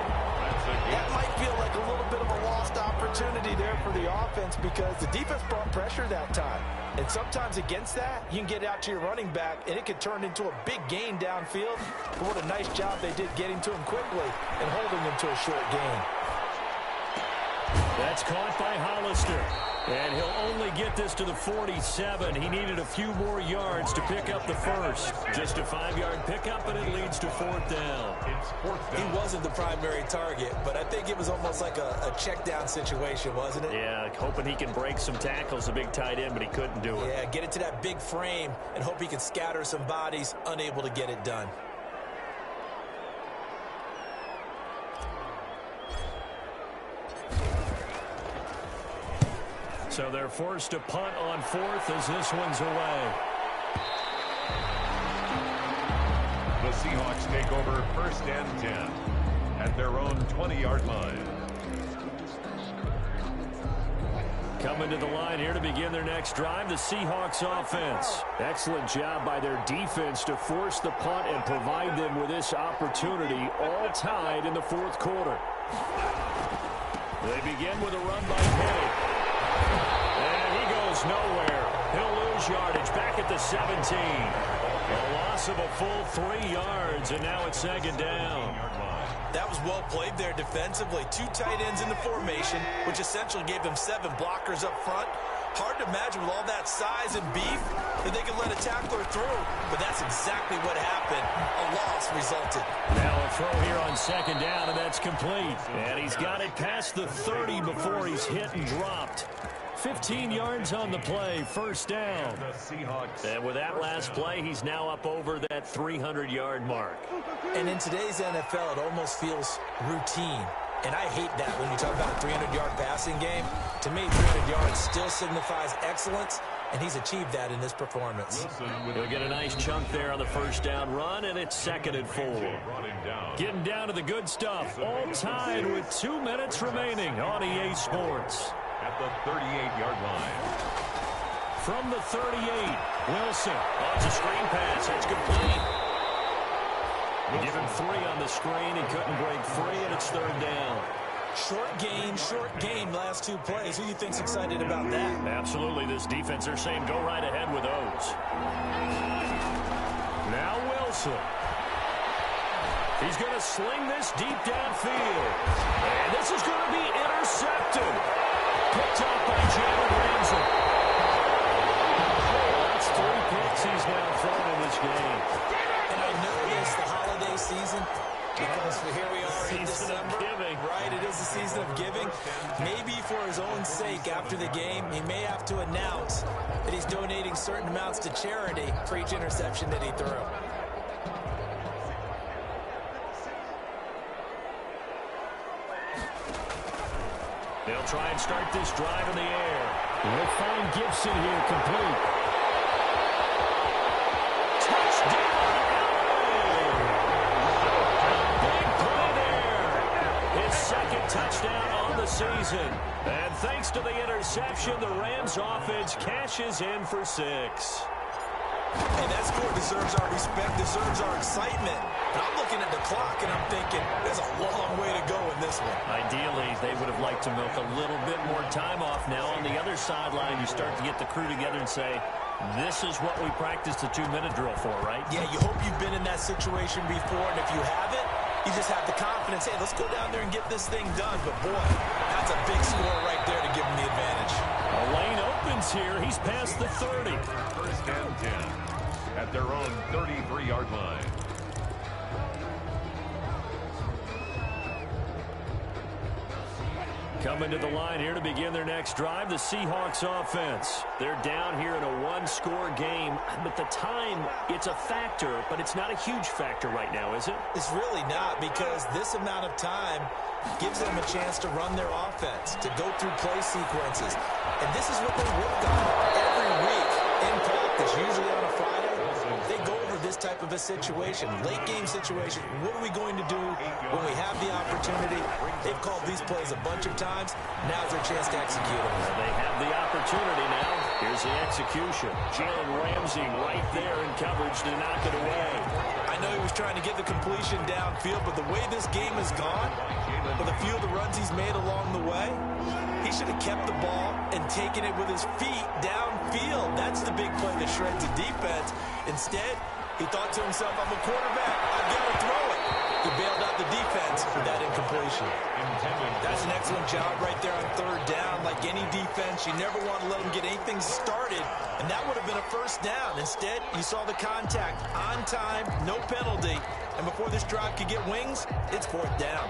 D: That might feel like a little bit of a lost opportunity there for the offense because the defense brought pressure that time. And sometimes against that, you can get out to your running back, and it could turn into a big gain downfield. But what a nice job they did getting to him quickly and holding him to a short gain.
B: That's caught by Hollister. And he'll only get this to the 47. He needed a few more yards to pick up the first. Just a 5-yard pickup, and it leads to 4th down.
D: He wasn't the primary target, but I think it was almost like a check down situation, wasn't it?
B: Yeah, hoping he can break some tackles, a big tight end, but he couldn't do it.
D: Yeah, get it to that big frame and hope he can scatter some bodies, unable to get it done.
B: So they're forced to punt on 4th as this one's away.
C: The Seahawks take over 1st and 10 at their own 20-yard line.
B: Coming to the line here to begin their next drive, the Seahawks offense. Excellent job by their defense to force the punt and provide them with this opportunity, all tied in the 4th quarter. They begin with a run by Penny. And he goes nowhere. He'll lose yardage back at the 17. A loss of a full 3 yards, and now it's 2nd down.
D: That was well played there defensively. 2 tight ends in the formation, which essentially gave them 7 blockers up front. Hard to imagine with all that size and beef that they could let a tackler through, but that's exactly what happened. A loss resulted.
B: Now a throw here on 2nd down, and that's complete. And he's got it past the 30 before he's hit and dropped. 15 yards on the play, 1st down. And with that last play, he's now up over that 300-yard mark.
D: And in today's NFL, it almost feels routine. And I hate that when you talk about a 300-yard passing game. To me, 300 yards still signifies excellence, and he's achieved that in this performance.
B: He'll get a nice chunk there on the 1st down run, and it's 2nd and 4. Getting down to the good stuff, all tied with 2 minutes remaining on EA Sports.
C: At the 38-yard line.
B: From the 38, Wilson. Oh, it's a screen pass. It's complete. Give him 3 on the screen. He couldn't break free, and it's third down.
D: Short game, last 2 plays. Who do you think's excited about that?
B: Absolutely. This defense, they're saying go right ahead with those. Now Wilson. He's going to sling this deep downfield. And this is going to be intercepted. Picked up by Jalen Ramsey. That's 3 picks he's now thrown in this game.
D: And I know this, the holiday season, because here we are in December.
B: Giving.
D: Right, it is the season of giving. Maybe for his own sake after the game, he may have to announce that he's donating certain amounts to charity for each interception that he threw.
B: They'll try and start this drive in the air. They'll find Gibson here complete. Touchdown, big play there. His second touchdown on the season. And thanks to the interception, the Rams offense cashes in for 6.
D: Hey, that score deserves our respect, deserves our excitement. But I'm looking at the clock, and I'm thinking, there's a long way to go in this one.
B: Ideally, they would have liked to milk a little bit more time off. Now, on the other sideline, you start to get the crew together and say, this is what we practiced the 2-minute drill for, right?
D: Yeah, you hope you've been in that situation before, and if you haven't, you just have the confidence, hey, let's go down there and get this thing done. But, boy, that's a big score right there to give them the advantage.
B: A lane opens here. He's past the 30.
C: First and 10 at their own 33-yard line.
B: Coming to the line here to begin their next drive, the Seahawks offense. They're down here in a 1-score game, but the time, it's a factor, but it's not a huge factor right now, is it?
D: It's really not, because this amount of time gives them a chance to run their offense, to go through play sequences. And this is what they work on every week in practice, usually on a Friday. They go over this type of a situation, late-game situation. What are we going to do when we have the opportunity? They've called these plays a bunch of times. Now's their chance to execute them.
B: They have the opportunity now. Here's the execution. Jalen Ramsey right there in coverage to knock it away.
D: I know he was trying to get the completion downfield, but the way this game has gone, with a few of the runs he's made along the way, he should have kept the ball and taken it with his feet downfield. That's the big play that shreds the defense. Instead, he thought to himself, I'm a quarterback, I've got to throw it. He bailed out the defense with that incompletion. That's an excellent job right there on third down. Like any defense, you never want to let them get anything started, and that would have been a first down. Instead, you saw the contact on time, no penalty, and before this drive could get wings, it's fourth down.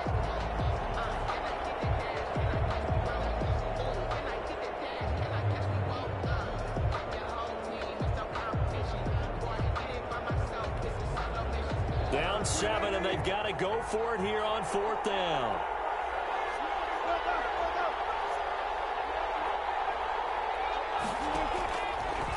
B: Down 7, and they've got to go for it here on fourth down.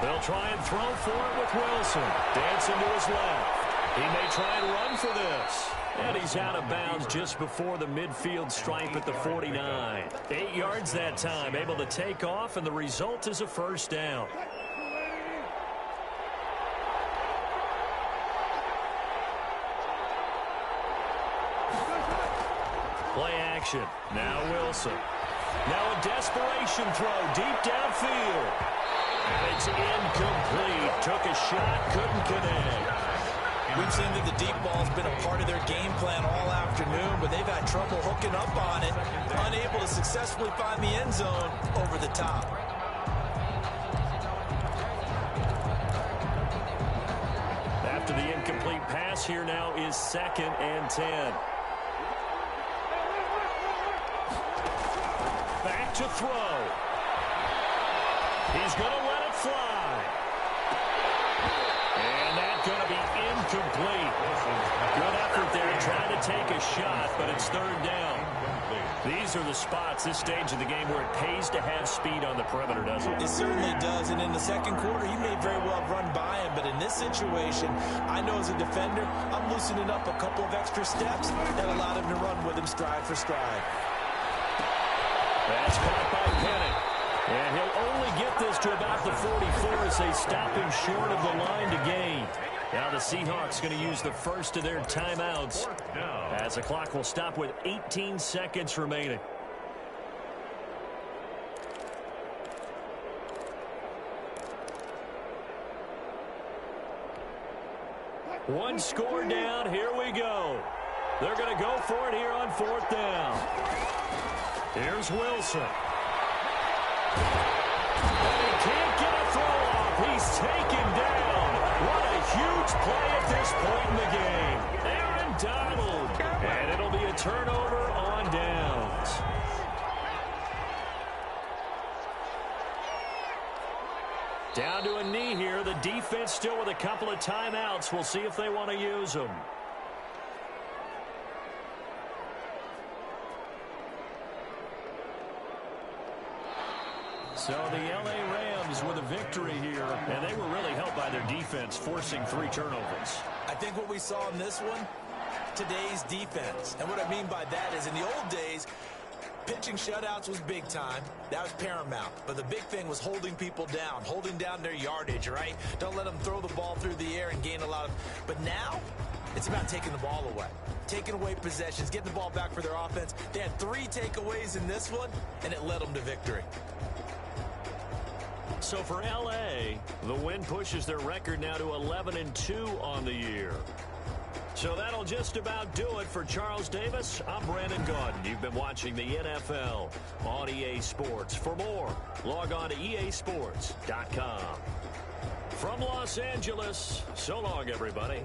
B: They'll try and throw for it with Wilson. Dancing to his left. He may try and run for this. And he's out of bounds just before the midfield stripe at the 49. 8 yards that time, able to take off, and the result is a first down. Play action. Now Wilson. Now a desperation throw deep downfield. And it's incomplete. Took a shot, couldn't connect.
D: We've seen that the deep ball's been a part of their game plan all afternoon, but they've had trouble hooking up on it, unable to successfully find the end zone over the top.
B: After the incomplete pass, here now is 2nd and 10. Back to throw. He's going to let it fly. And that's going to be incomplete. Good effort there trying to take a shot, but it's third down. These are the spots, this stage of the game, where it pays to have speed on the perimeter, doesn't it?
D: It certainly does, and in the second quarter, he may very well run by him, but in this situation, I know as a defender, I'm loosening up a couple of extra steps that allowed him to run with him stride for stride.
B: That's caught by Penning. And he'll only get this to about the 44 as they stop him short of the line to gain. Now the Seahawks going to use the first of their timeouts as the clock will stop with 18 seconds remaining. One score down. Here we go. They're going to go for it here on 4th down. Here's Wilson. And he can't get a throw off. He's taken down. What a huge play at this point in the game. Aaron Donald. And it'll be a turnover on downs. Down to a knee here. The defense still with a couple of timeouts. We'll see if they want to use them. So the L.A. Rams with a victory here, and they were really helped by their defense, forcing 3 turnovers.
D: I think what we saw in this one, today's defense. And what I mean by that is in the old days, pitching shutouts was big time. That was paramount. But the big thing was holding people down, holding down their yardage, right? Don't let them throw the ball through the air and gain a lot of... But now, it's about taking the ball away. Taking away possessions, getting the ball back for their offense. They had 3 takeaways in this one, and it led them to victory.
B: So for L.A., the win pushes their record now to 11-2 on the year. So that'll just about do it for Charles Davis. I'm Brandon Gaudin. You've been watching the NFL on EA Sports. For more, log on to easports.com. From Los Angeles, so long, everybody.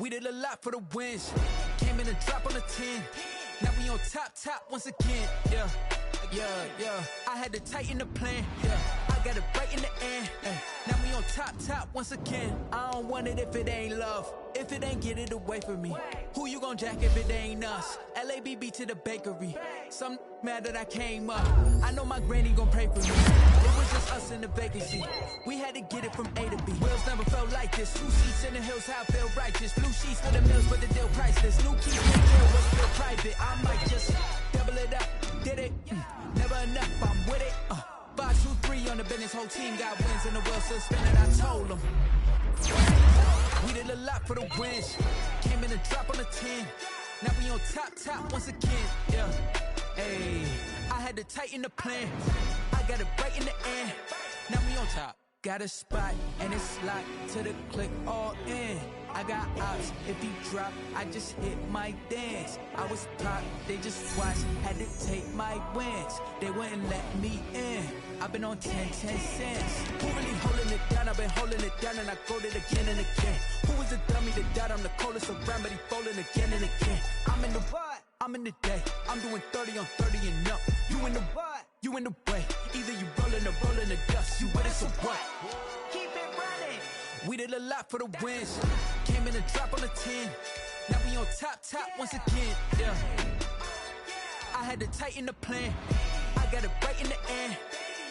A: We did a lot for the wins. Came in a drop on the 10. Now we on top once again. Yeah. I had to tighten the plan. Yeah. I got it right in the end. Now we on top once again. I don't want it if it ain't love. If it ain't, get it away from me. Who you gon' jack if it ain't us? LABB to the bakery. Some mad that I came up. I know my granny gon' pray for me. It was just us in the vacancy. We had to get it from A to B. Wheels never felt like this. 2 seats in the hills, how I feel righteous. Blue sheets for the mills, but the deal priceless. New keys, make care what's still private. I might just double it up. Did it? Never enough, I'm with it. 5, 2, 3 on the business. Whole team got wins and the wheels still spinning. I told them. We did a lot for the wins. Came in a drop on the 10. Now we on top once again. Yeah. Hey, I had to tighten the plan. I got it right in the end. Now we on top. Got a spot and it's locked to the click all in. I got ops, if he drop, I just hit my dance. I was top, they just watched, had to take my wins. They wouldn't let me in. I've been on 10 cents. Who really holding it down? I've been holding it down and I quote it again and again. Who was the dummy that died? I'm the coldest around, but he folding again and again. I'm in the what? I'm in the day. I'm doing 30 on 30 and up. You in the what? You in the way. Either you rolling or rolling the dust. You with it, so what? Keep it running. We did a lot for the wins. Came in a drop on the 10. Now we on top once again. Yeah. I had to tighten the plan. I got it right in the end.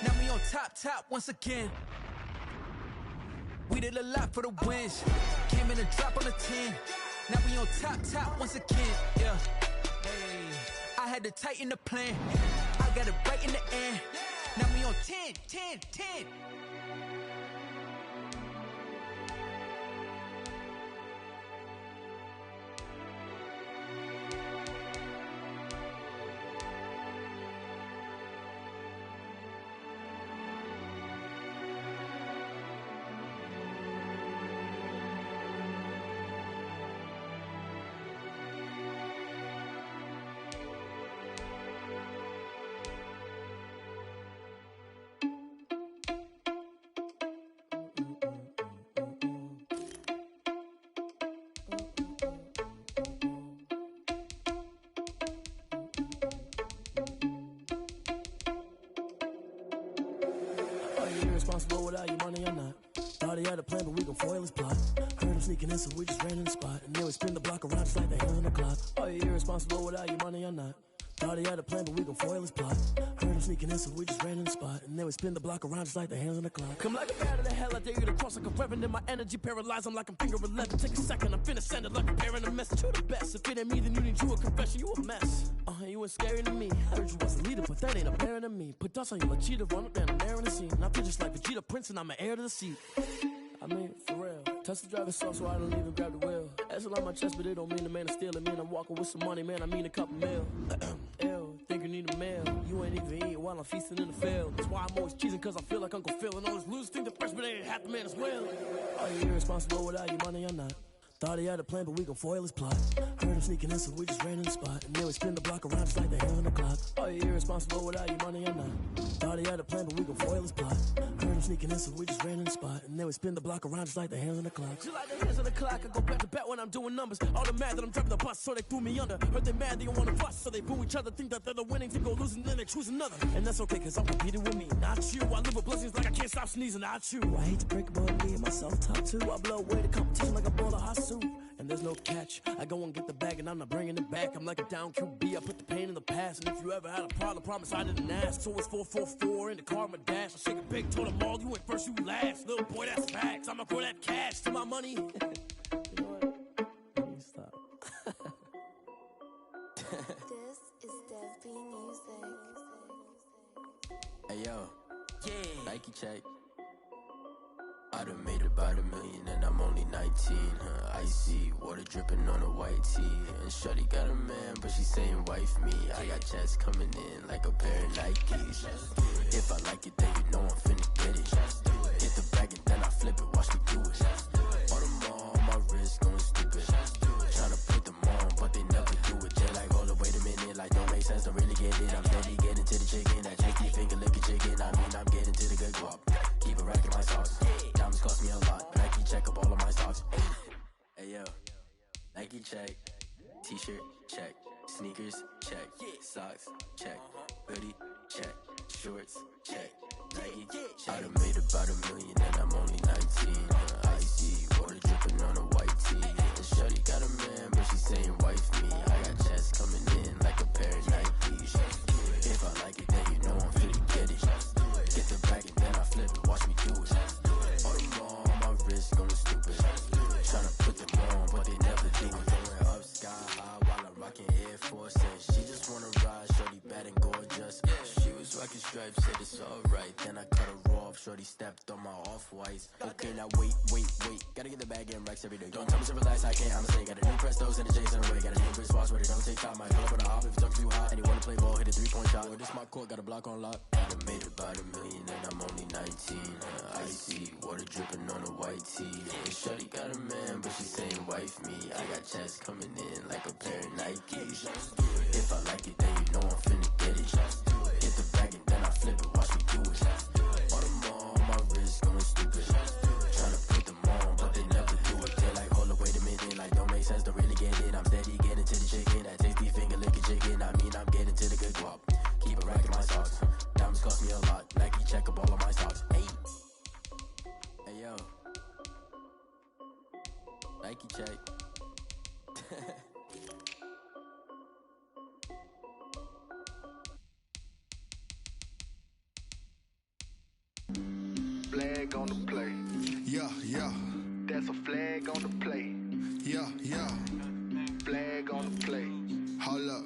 A: Now we on top once again. We did a lot for the wins. Came in a drop on the 10. Now we on top once again. Yeah. Hey, I had to tighten the plan. I got it right in the end. Now we on 10.
E: Responsible without your money or not. Thought he had a plan, but we gon' foil his plot. Heard him sneaking in, so we just ran in the spot. And then we spin the block around just like the hands on the clock. Are you irresponsible without your money or not? Thought he had a plan, but we gon' foil his plot. Heard him sneaking in, so we just ran in the spot. And then we spin the block around just like the hands on the clock. Come like a bat of the hell, I dare you to cross like a reverend. And my energy paralyzed, I'm like I'm finger 11. Take a second, I'm finna send it like a parent a message. You the best, if it ain't me, then you need you a confession. You a mess, you ain't scary to me. Heard you was a leader, but that ain't apparent to me. Put dust on you like cheetah, run up and I'm there in the scene. And I feel just like Vegeta Prince and I'm an heir to the seat. I mean, for real. Tesla driver soft, so I don't even grab the wheel. That's on my chest, but it don't mean the man is stealing. Man, I'm walking with some money, man, I mean a couple mil. Ew, think you need a meal. You ain't even eating while I'm feasting in the field. That's why I'm always cheesing, cause I feel like Uncle Phil. And all those losers think the freshman ain't half the man as well. Are you irresponsible without your money or not? Thought he had a plan, but we gon' foil his plot. Heard him sneaking in, so we just ran in the spot. And then we spin the block around just like the hands on the clock. Are you irresponsible without your money or not? Thought he had a plan, but we gon' foil his plot. Heard him sneaking in, so we just ran in the spot. And then we spin the block around just like the hands on the clock. Just like the hands on the clock, I go back to back when I'm doing numbers. All the mad that I'm driving the bus, so they threw me under. Heard they mad, they don't wanna bust, so they boo each other. Think that they're the winning to go losing, then they choose another. And that's okay, cause I'm competing with me, not you. I live with blessings like I can't stop sneezing, not you. I hate to break it, but me and myself top two. I blow away the competition like a bowl of hot soup. And there's no catch. I go and get the bag and I'm not bringing it back. I'm like a down QB, I put the pain in the past. And if you ever had a problem, promise I didn't ask. So it's 444 in the car, my dash. I shake it big, told them all, you went first, you last. Little boy, that's facts. I'ma grow that cash to my money. You know what? Let me stop.
F: This is Dev B Music.
G: Hey yo, yeah. Nike check. I done made about $1 million and I'm only 19, icy, water dripping on a white tee. And shawty got a man, but she saying wife me. I got checks coming in like a pair of Nikes. If I like it, then you know I'm finna get it. Hit the bag and then I flip it, watch me do it. All them on my wrist going stupid. Tryna put them on, but they never do it. They're like, hold up, wait a minute, like don't make sense, don't really get it. I'm steady getting to the chicken, that cheeky finger licking chicken. I mean, I'm getting to the good guap. Keep it racking my sauce. Diamonds cost me a lot, but I can check up all of my stocks. Hey yo, Nike check, t-shirt check, sneakers check, socks check, hoodie check, shorts check, Nike check. I done made about $1 million and I'm only 19. Icy water dripping on a white tee. And shorty got a man, but she saying wife me. I got checks coming in like a pair of Nikes. If I like it, then you know I'm finna get it. Get the bag and then I flip it, watch me do it. All the more on my wrist going stupid. Tryna put them on, but they never do it. Going up sky high while I'm rocking Air Force. And she just wanna ride, shorty bad and gorgeous. She was rocking stripes, said it's alright. Then I cut her off, shorty stepped on my off-whites. Okay, now wait. Gotta get the bag and racks every day. Don't tell me to relax, I can't, I'ma say. Got a new Prestos and a J's in the way. Got a new wristwatch where they don't take time. Might pull up on a hop if it's too hot. And they wanna play ball, hit a 3-point shot. Well, this my court, got a block on lock. I done made about $1 million and I'm only 19. Icy water dripping on a white tee. And shorty got a man, but she saying wife me. I got checks coming in like a pair of Nikes. If I like it, then you know I'm finna get it. Get the bag and then I flip it, watch me do it. All the more on my wrist going stupid. Tryna put them on, but they never do it. They're like, hold up, wait a minute, like don't make sense, don't really get it. I'm steady getting to the chicken, that tasty finger licking chicken. I mean, I'm getting to the good guap. Keep it racking my socks. Diamonds cost me a lot. Nike check up all of my socks. Hey yo, Nike check.
H: Flag on the play. Yeah. That's a flag on the play. Yeah. Flag on the play. Hold up.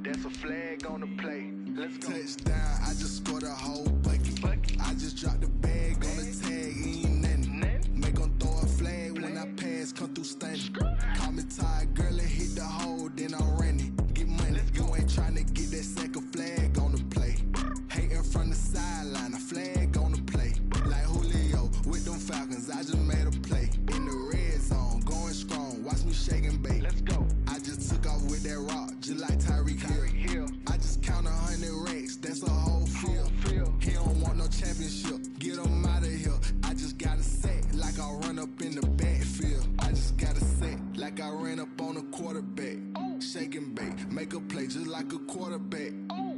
H: That's a flag on the play. Let's go. Touchdown, I just scored a whole bucket. I just dropped the bag on the tag, ain't nothing. Make 'em throw a flag when I pass, come through stunning. Call me tired, girl, and hit the hole, then I'm running. Get money, you ain't tryna get that second flag on the play. Hating from the sideline, a flag on the play. Like Julio with them Falcons, I just made a play. In the red zone, going strong, watch me shake and bake. Let's go. I just took off with that rock, just like Tyreek Hill. I just count 100 racks, that's a whole field. He don't want no championship, get him out of here. I just got a set, like I run up in the backfield. I just got a set, like I ran up on a quarterback. Shake and bake, make a play just like a quarterback.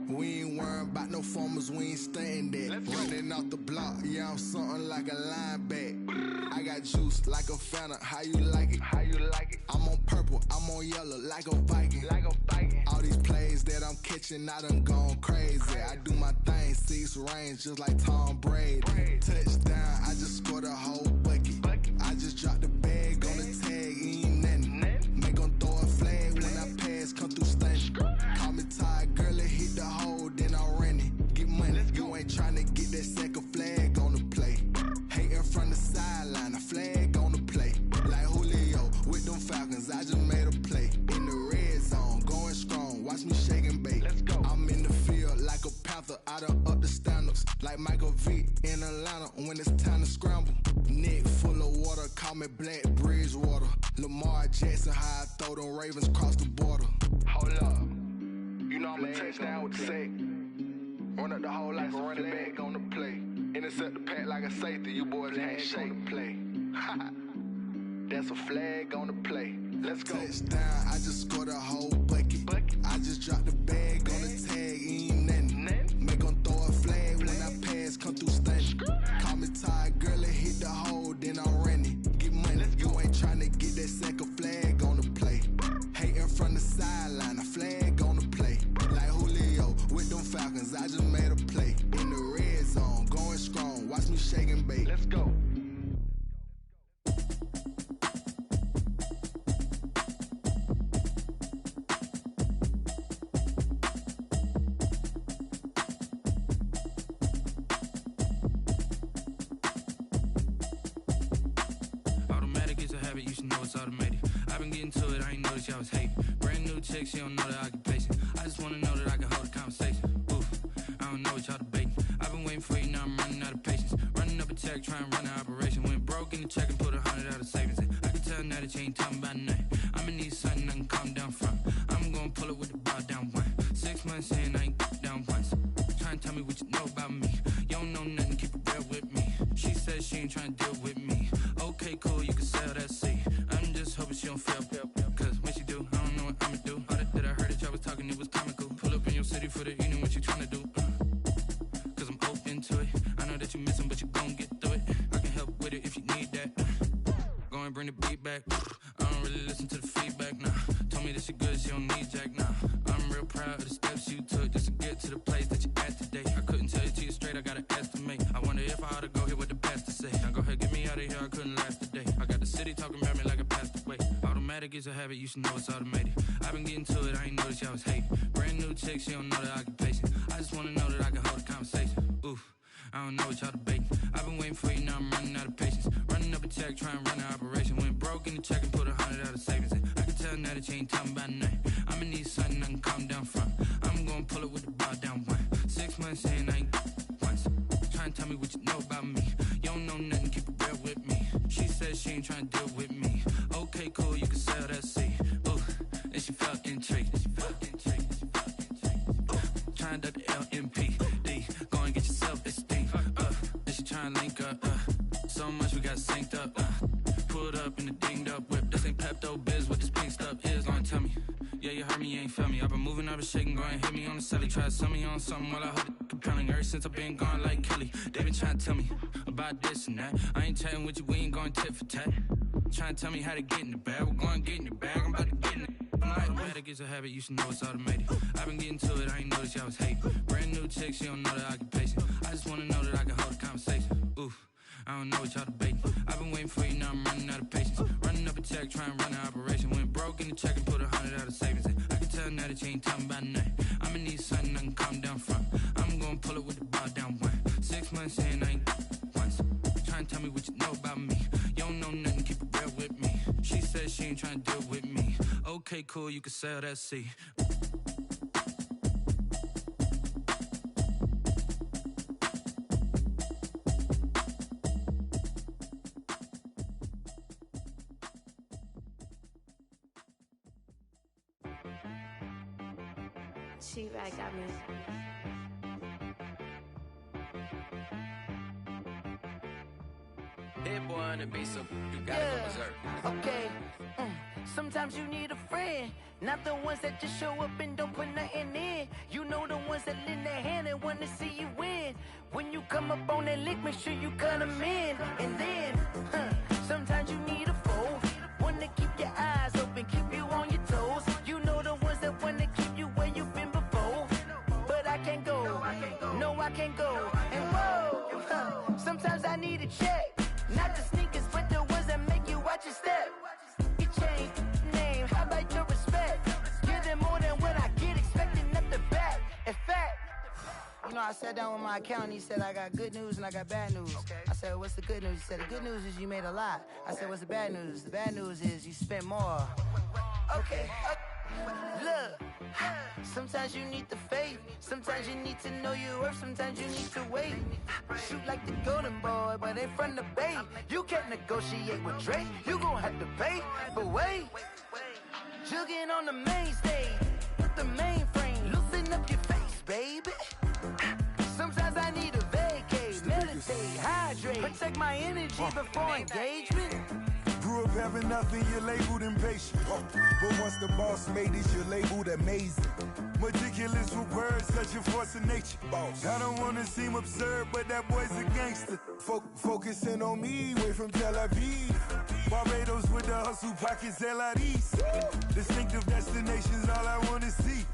H: We ain't worrying about no formers, we ain't staying there. Running off the block, yeah, I'm something like a linebacker. I got juice like a Fanta, how you like it? I'm on purple, I'm on yellow, like a Viking. All these plays that I'm catching, I done gone crazy. I do my thing, 6 range, just like Tom Brady. Touchdown, I just scored a whole bucket. I just dropped the bag on the tag, ain't nothing. Make 'em throw a flag when I pass, come through stunning. Call me tired, girl, and hit the hole, then I'm running. Get money, you ain't tryna get that second flag on the play. Hating from the sideline, a flag on the play. Like Julio with them Falcons, I just made a play. In the red zone, going strong, watch me shake and bake. Let's go. I'm in the field like a panther, I done up the standards. Like Michael Vick in Atlanta when it's time to scramble. Neck full of water, call me Black Bridgewater. Lamar Jackson, how I throw them Ravens cross the border. Hold up. You know I'm a touchdown with the sack. Run up the hole like a running back on the play. Intercept the pack like a safety, you boys ain't shake the play. That's a flag on the play. Let's go. Touchdown, I just scored a whole bucket. I just dropped the bag on the tag, ain't nothing. Make 'em throw a flag when I pass, come through stunning. Call me tired, girl, and hit the hole, then I'm running. Get money, you ain't tryna get that second flag on the play. Hating from the sideline, a flag on the play. Like Julio with them Falcons, I just made a play. In the red zone, going strong, watch me shake and bake. Let's go.
I: You should know it's automated. I've been getting to it, I ain't noticed y'all was hating. Brand new chick, she don't know the occupation. I just wanna know that I can hold a conversation. Oof, I don't know what y'all debating. I've been waiting for you, now I'm running out of patience. Running up a check, trying to run an operation. Went broke in the check and put 100 out of savings in. I can tell now that you ain't talking about nothing. I'ma need something I can calm down from. I'm gonna pull it with the bar down one. 6 months in, I ain't down once. Trying to tell me what you know about me. You don't know nothing, keep it real with me. She said she ain't trying to deal with me. Okay, cool, you can sell that seat. I'm just hoping she don't fail, cause with it if you need that. Go and bring the beat back. I don't really listen to the feedback, nah. Told me that she good, she don't need jack, nah. I'm real proud of the steps you took just to get to the place that you're at today. I couldn't tell it to you straight, I gotta estimate. I wonder if I ought to go here with the pastor say. Now go ahead, get me out of here, I couldn't last a day. I got the city talking about me like a passed away. Automatic is a habit, you should know it's automated. I've been getting to it, I ain't noticed y'all was hating. Brand new chick, she don't know the occupation. I just wanna know that I can hold a conversation. Oof. I don't know what y'all debating. I've been waiting for you, now I'm running out of patience. Running up a check, trying to run an operation. Went broke in the check and put 100 out of savings in. I can tell now that you ain't talking about nothing. I'ma need something I can calm down from. I'm gonna pull it with the bar down one. 6 months saying I ain't once. Trying to tell me what you know about me. You don't know nothing, keep it real with me. She said she ain't trying to deal with me. Okay, cool, you can sell that seat. Ooh, and she felt intrigued. Trying to duck the LMPD. Go and get your self-esteem. And she trying to link up. So much we got synced up. Pulled up in the dinged up whip. This ain't Pepto-Biz, what this pink stuff is. Gonna tell me. Yeah, you heard me, you ain't felt me. I've been moving, I've been shaking, go and hit me on the celly. Try to sell me on something while I hold it compelling. Ever since I've been gone like Kelly, they been trying to tell me about this and that. I ain't chatting with you, we ain't going tit for tat. Trying to tell me how to get in the bag. We're going to get in your bag, I'm about to get in it. Automatic is a habit, you should know it's automated. I've been getting to it, I ain't noticed y'all was hating. Brand new chick, she don't know the occupation. I just wanna know that I can hold a conversation. Oof, I don't know what y'all debating. I've been waiting for you, now I'm running out of patience. Running up a check, trying to run an operation. Went broke in the check and put 100 out of savings in. I can tell now that you ain't talking about nothing. I'ma need something I can calm down from. I'm gonna pull it with the bar down one. 6 months saying I ain't once. Trying to tell me what you know about me. You don't know nothing, keep it real with me. She said she ain't trying to deal with me. Okay, cool, you can sell that seat.
F: She-Rag got me.
G: Hit boy on the beat, so you gotta go berserk.
J: Okay. Sometimes you need a friend, not the ones that just show up and don't put nothing in. You know the ones that lend their hand and wanna see you win. When you come up on that lick, make sure you cut them in. And then, sometimes you need a foe, one to keep your eyes open, keep you on your toes. You know the ones that wanna keep you where you've been before. But I can't go, no I can't go. And whoa, sometimes I need a check. Not the sneakers, but the ones that make you watch your step. You change name, how about your respect? Give them more than what I get, expecting at the back. In fact, you know, I sat down with my accountant, he said, I got good news and I got bad news. I said, what's the good news? He said, the good news is you made a lot. I said, what's the bad news? The bad news is you spent more. Okay. Look, sometimes you need the faith. Sometimes you need to know your worth. Sometimes you need to wait. Shoot like the golden boy, but in front of Bay. You can't negotiate with Drake. You gon' have to pay. But wait, jugging on the main stage with the mainframe. Loosen up your face, baby. Sometimes I need a vacate, meditate, hydrate, protect my energy before engagement.
K: Grew up having nothing, you're labeled impatient. But once the boss made it, you're labeled amazing. Meticulous with words, such a force of nature. I don't wanna seem absurd, but that boy's a gangster. Focusing on me, way from Tel Aviv. Barbados with the hustle, pockets LIDs. Distinctive destinations, all I wanna see.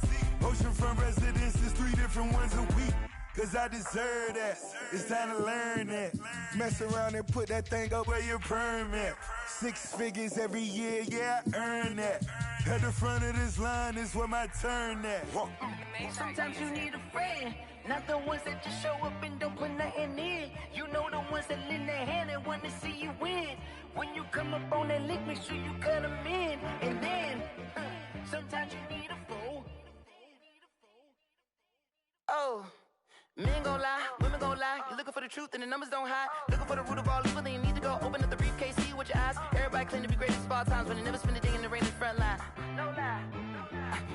K: Oceanfront residences, 3 different ones a week. Cause I deserve that, it's time to learn that. Mess around and put that thing up where your permit. 6 figures every year, yeah, I earn that. At the front of this line is where my turn at.
J: Sometimes you need a friend, not the ones that just show up and don't put nothing in. You know the ones that lend their hand and wanna see you win. When you come up on that lick, make sure you cut them in. And then, sometimes you need a foe. Oh. Men gon' lie, women gon' lie. You're looking for the truth and the numbers don't hide. Looking for the root of all evil, then you need to go open up the briefcase, see with your eyes. Everybody claim to be greatest of all times, but they never spend a day in the rain in the front line. No lie.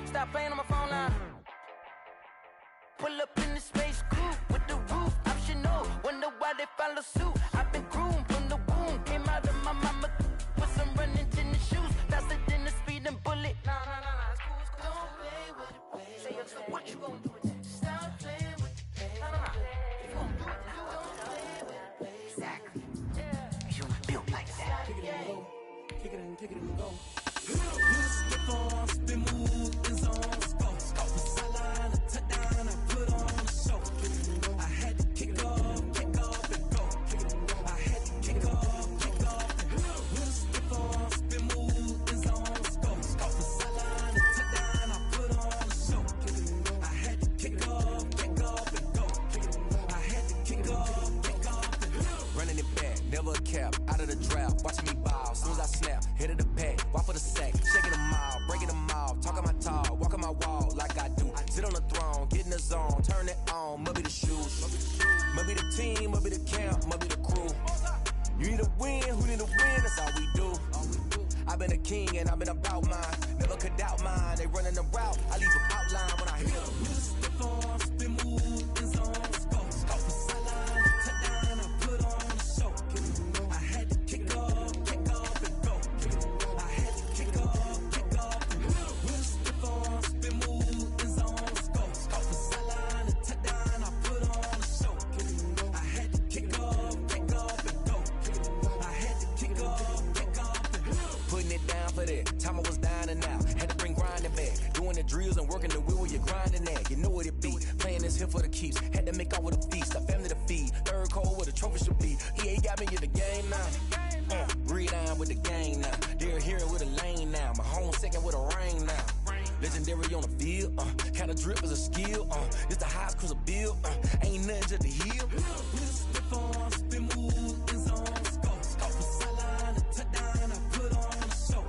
J: Stop playing on my phone line. Pull up in the space coupe with the roof optional. Wonder why they follow suit. I've been groomed from the womb. Came out of my mama with some running tennis shoes. Faster than the speeding bullet. Nah, it's cool, it's cool. Don't play with it, baby. Say so what you gon' do with it? Stop playing with it. If you gon' do it, then don't play with it, baby. Exactly. Yeah. You
E: and kick it and go. With the form, spin move in zones, go. From sideline to touchdown, I put on a show. I had to kick off and go. I had to kick off and go. With the form, spin move in zones, go. From sideline to touchdown, I put on a show. I had to kick off and go. I had to kick off and go.
L: Running it back, never a cap, out of the drought, watching me ball. Soon as I snap, hit of the pack, walk for the sack, shaking them all, breaking them off, talking my talk, walking my wall like I do. Sit on the throne, get in the zone, turn it on, must be the shoes, must be the team, must be the camp, must be the crew. You need a win, who need a win, that's all we do. I've been a king and I've been about mine, never could doubt mine. They running the route, I leave them outline when I hit them.
E: With the form, spin move in zones, go. From sideline to touchdown, I put on a show. I had to kick off and go. I had to kick off and go. With the form, spin move in zones, go. From sideline to touchdown, I put on a show. I had to kick off and go. I had to kick off and go.
L: Putting it down for that, time I was down and out, had to bring grinding back, doing the drills and working the wheel where you're grinding at, you know what it be, playing this here for the keeps, had to make off with a feast, a family to feed, third cold where the trophy should be, EA got me in the game now, breathe on with the gang now, they're here with a lane now, my home second with a ring now, legendary on the field, kind of drip is a skill, it's the highest cruiser bill, ain't nothing just the hill.
E: With the form, spin move in zones, go. From sideline to touchdown, I put on a show.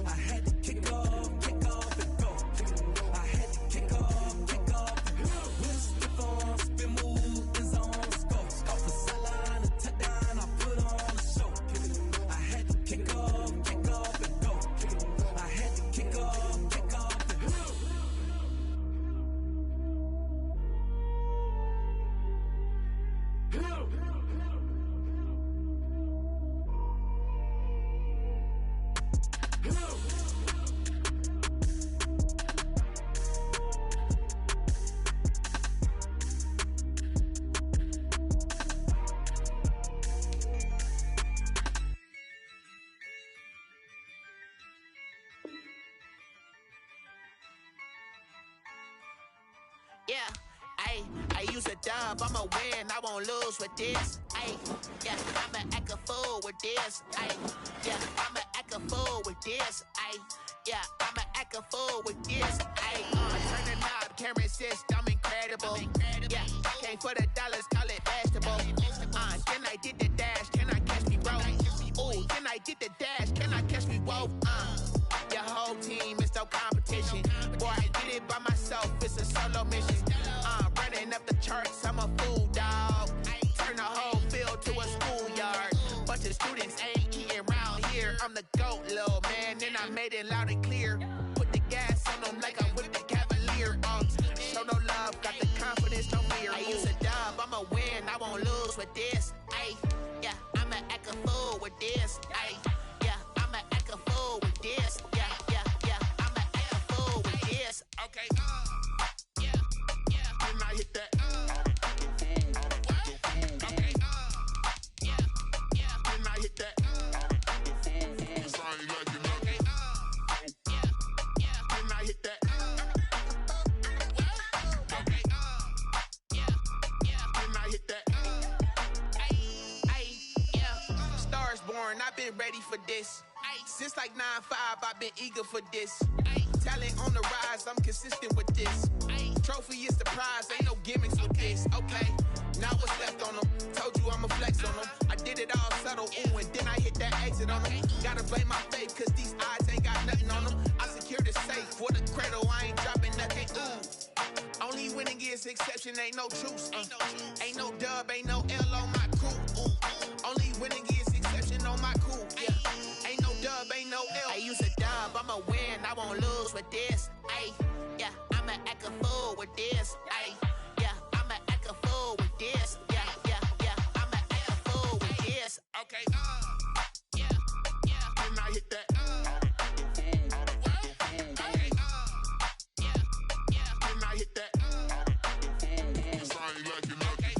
E: I had to kick off and go. I had to kick off and go. With the form, spin move in zones, go. From sideline to touchdown, I put on a show. I had to kick off and go. I had to kick off and go.
M: Yeah, I use a dub, I'ma win, I won't lose with this. Yeah, I'ma act a fool with this. Yeah, I'ma act a fool with this. Yeah, I'ma act a fool with this. Turn the knob, can't resist, I'm incredible. Yeah, came for the dollars, call it vegetable. Then I did the dash, can I catch me, bro? Ooh, then I did the dash, can I catch me, whoa? Your whole team is no competition. Boy, I did it by myself, it's a solo mission. Running up the charts, I'm a fool, dog. Turn the whole field to a schoolyard. Bunch of students ain't eating round here. I'm the GOAT, little man, and I made it loud and clear. Put the gas on them like I'm with the Cavalier. Show no love, got the confidence, no fear. I use a dub, I'ma win, I won't lose with this. Yeah, I'ma act a fool with this. Yeah, I'ma act a fool with this. Yeah, I'ma act a fool with this. Okay. Then I hit that. Okay. Then I hit that. Sound like you know. Okay. Then I hit that. Okay. Then I hit that. Yeah. Stars born, I've been ready for this. Since like 9-5, I've been eager for this. Talent on the rise, I'm consistent with this. Trophy is the prize, ain't no gimmicks with this. Okay, now what's left on them? Told you I'ma flex on them. I did it all subtle, ooh, and then I hit that exit on them. Gotta blame my faith, cause these odds ain't got nothing on them. I secured the safe for the cradle, I ain't dropping nothing, ooh. Only winning is exception, ain't no truce. Ain't no dub, ain't no L on my crew, ooh. Only winning is exception on my crew, yeah. Ain't no dub, ain't no L. I use a dub, I'ma win, I won't lose with this. Yeah, I'ma act a fool with this. Yeah, I'ma act a fool with this. Yeah, I'ma act a fool with this. Okay. Then I hit that. Okay. Then I hit that. Sound like you know. Okay.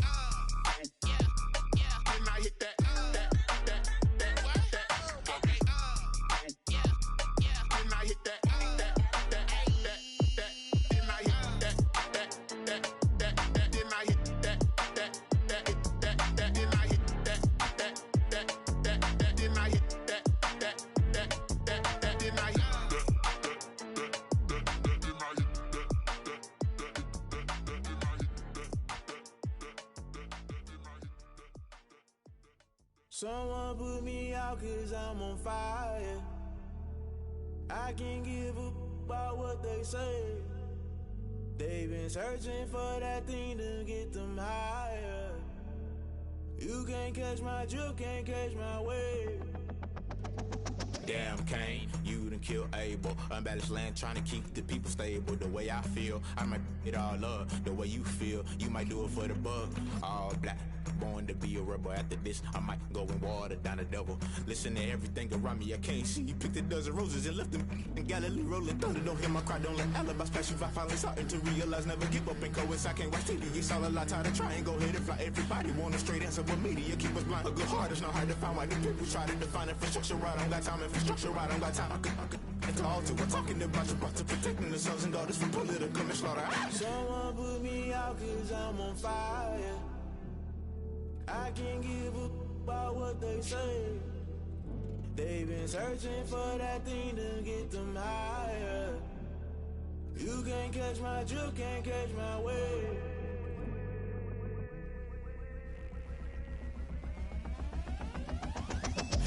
M: Then I hit that. Okay.
E: Someone put me out 'cause I'm on fire. I can't give a about what they say. They've been searching for that thing to get them higher. You can't catch my drift, can't catch my wave.
N: Damn, Kane, you done killed Abel. Unbalanced land, trying to keep the people stable. The way I feel, I might it all up. The way you feel, you might do it for the buck. All black, born to be a rebel. After this, I might go and water down the devil. Listen to everything around me, I can't see. You picked a dozen roses and left them in Galilee rolling thunder. Don't hear my cry, don't let alibis pass you by. Finally starting to realize, never give up and coincide. Can't watch TV, it's all a lot. Tired of trying, go ahead and fly. Everybody want a straight answer, but media keep us blind. A good heart is not hard to find. Why the people try to define infrastructure right? I don't got time, infrastructure right, I don't got time. I could call to. We're talking about you, about to protecting the sons and daughters from political manslaughter.
E: Someone put me out 'cause I'm on fire. I can't give a about what they say. They've been searching for that thing to get them higher. You can't catch my drift, can't catch my wave.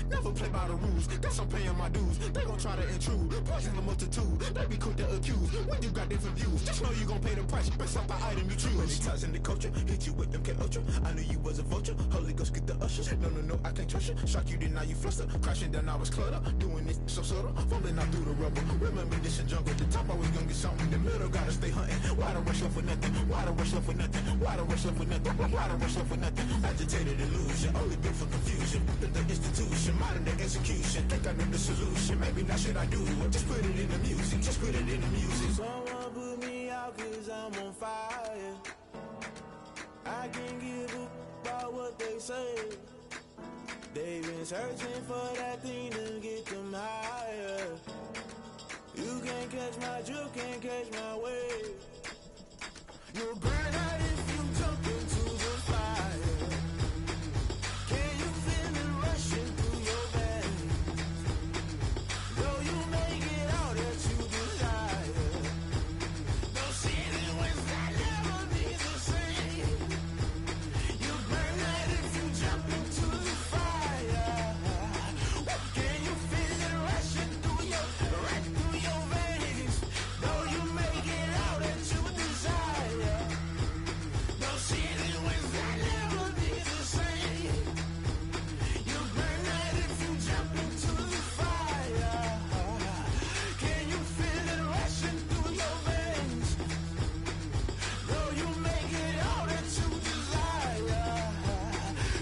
N: Never play by the rules, guess I'm paying my dues. They gon' try to intrude, poison the multitude. They be quick to accuse, when you got different views. Just know you gon' pay the price, based off the item you choose. Many times in the culture, hit you with MK Ultra. I knew you was a vulture, Holy Ghost get the ushers. No, I can't trust you. Shock you, then now you fluster. Crashing down, I was clutter. Doing this so subtle, falling out through the rubble. Remember this a jungle, the top always gonna get something. The middle gotta stay hunting. Why the rush left for nothing? Why the rush left for nothing? Why the rush left for nothing? Why the rush left for nothing? Agitated illusion, only built for confusion. The institution, modern day execution. Think I know the solution. Maybe not should I do it? Just put it in the music. Just put it in the music.
E: Someone put me out 'cause I'm on fire. I can't give a about what they say. They've been searching for that thing to get them higher. You can't catch my drift, can't catch my wave. You'll burn out if you jump into the fire. Can you feel it rushing through your veins? Though you make it all that you desire. No city was that never be the same. You burn out if you jump into the fire. Can you feel it rushing through your veins? Though you make it all that you desire. No city was that never be the same. You burn out if you jump into the fire. Can you feel it rushing through your veins? Though you make it all that you desire.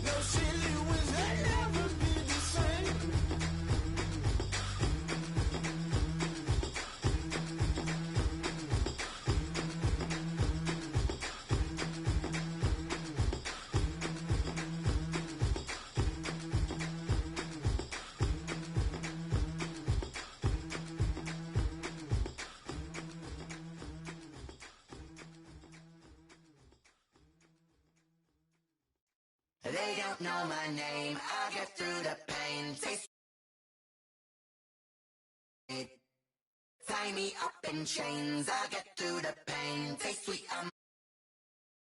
E: No city was that never be the same.
A: They don't know my name, I get through the pain. Tie me up in chains, I get through the pain. Taste sweet, I'm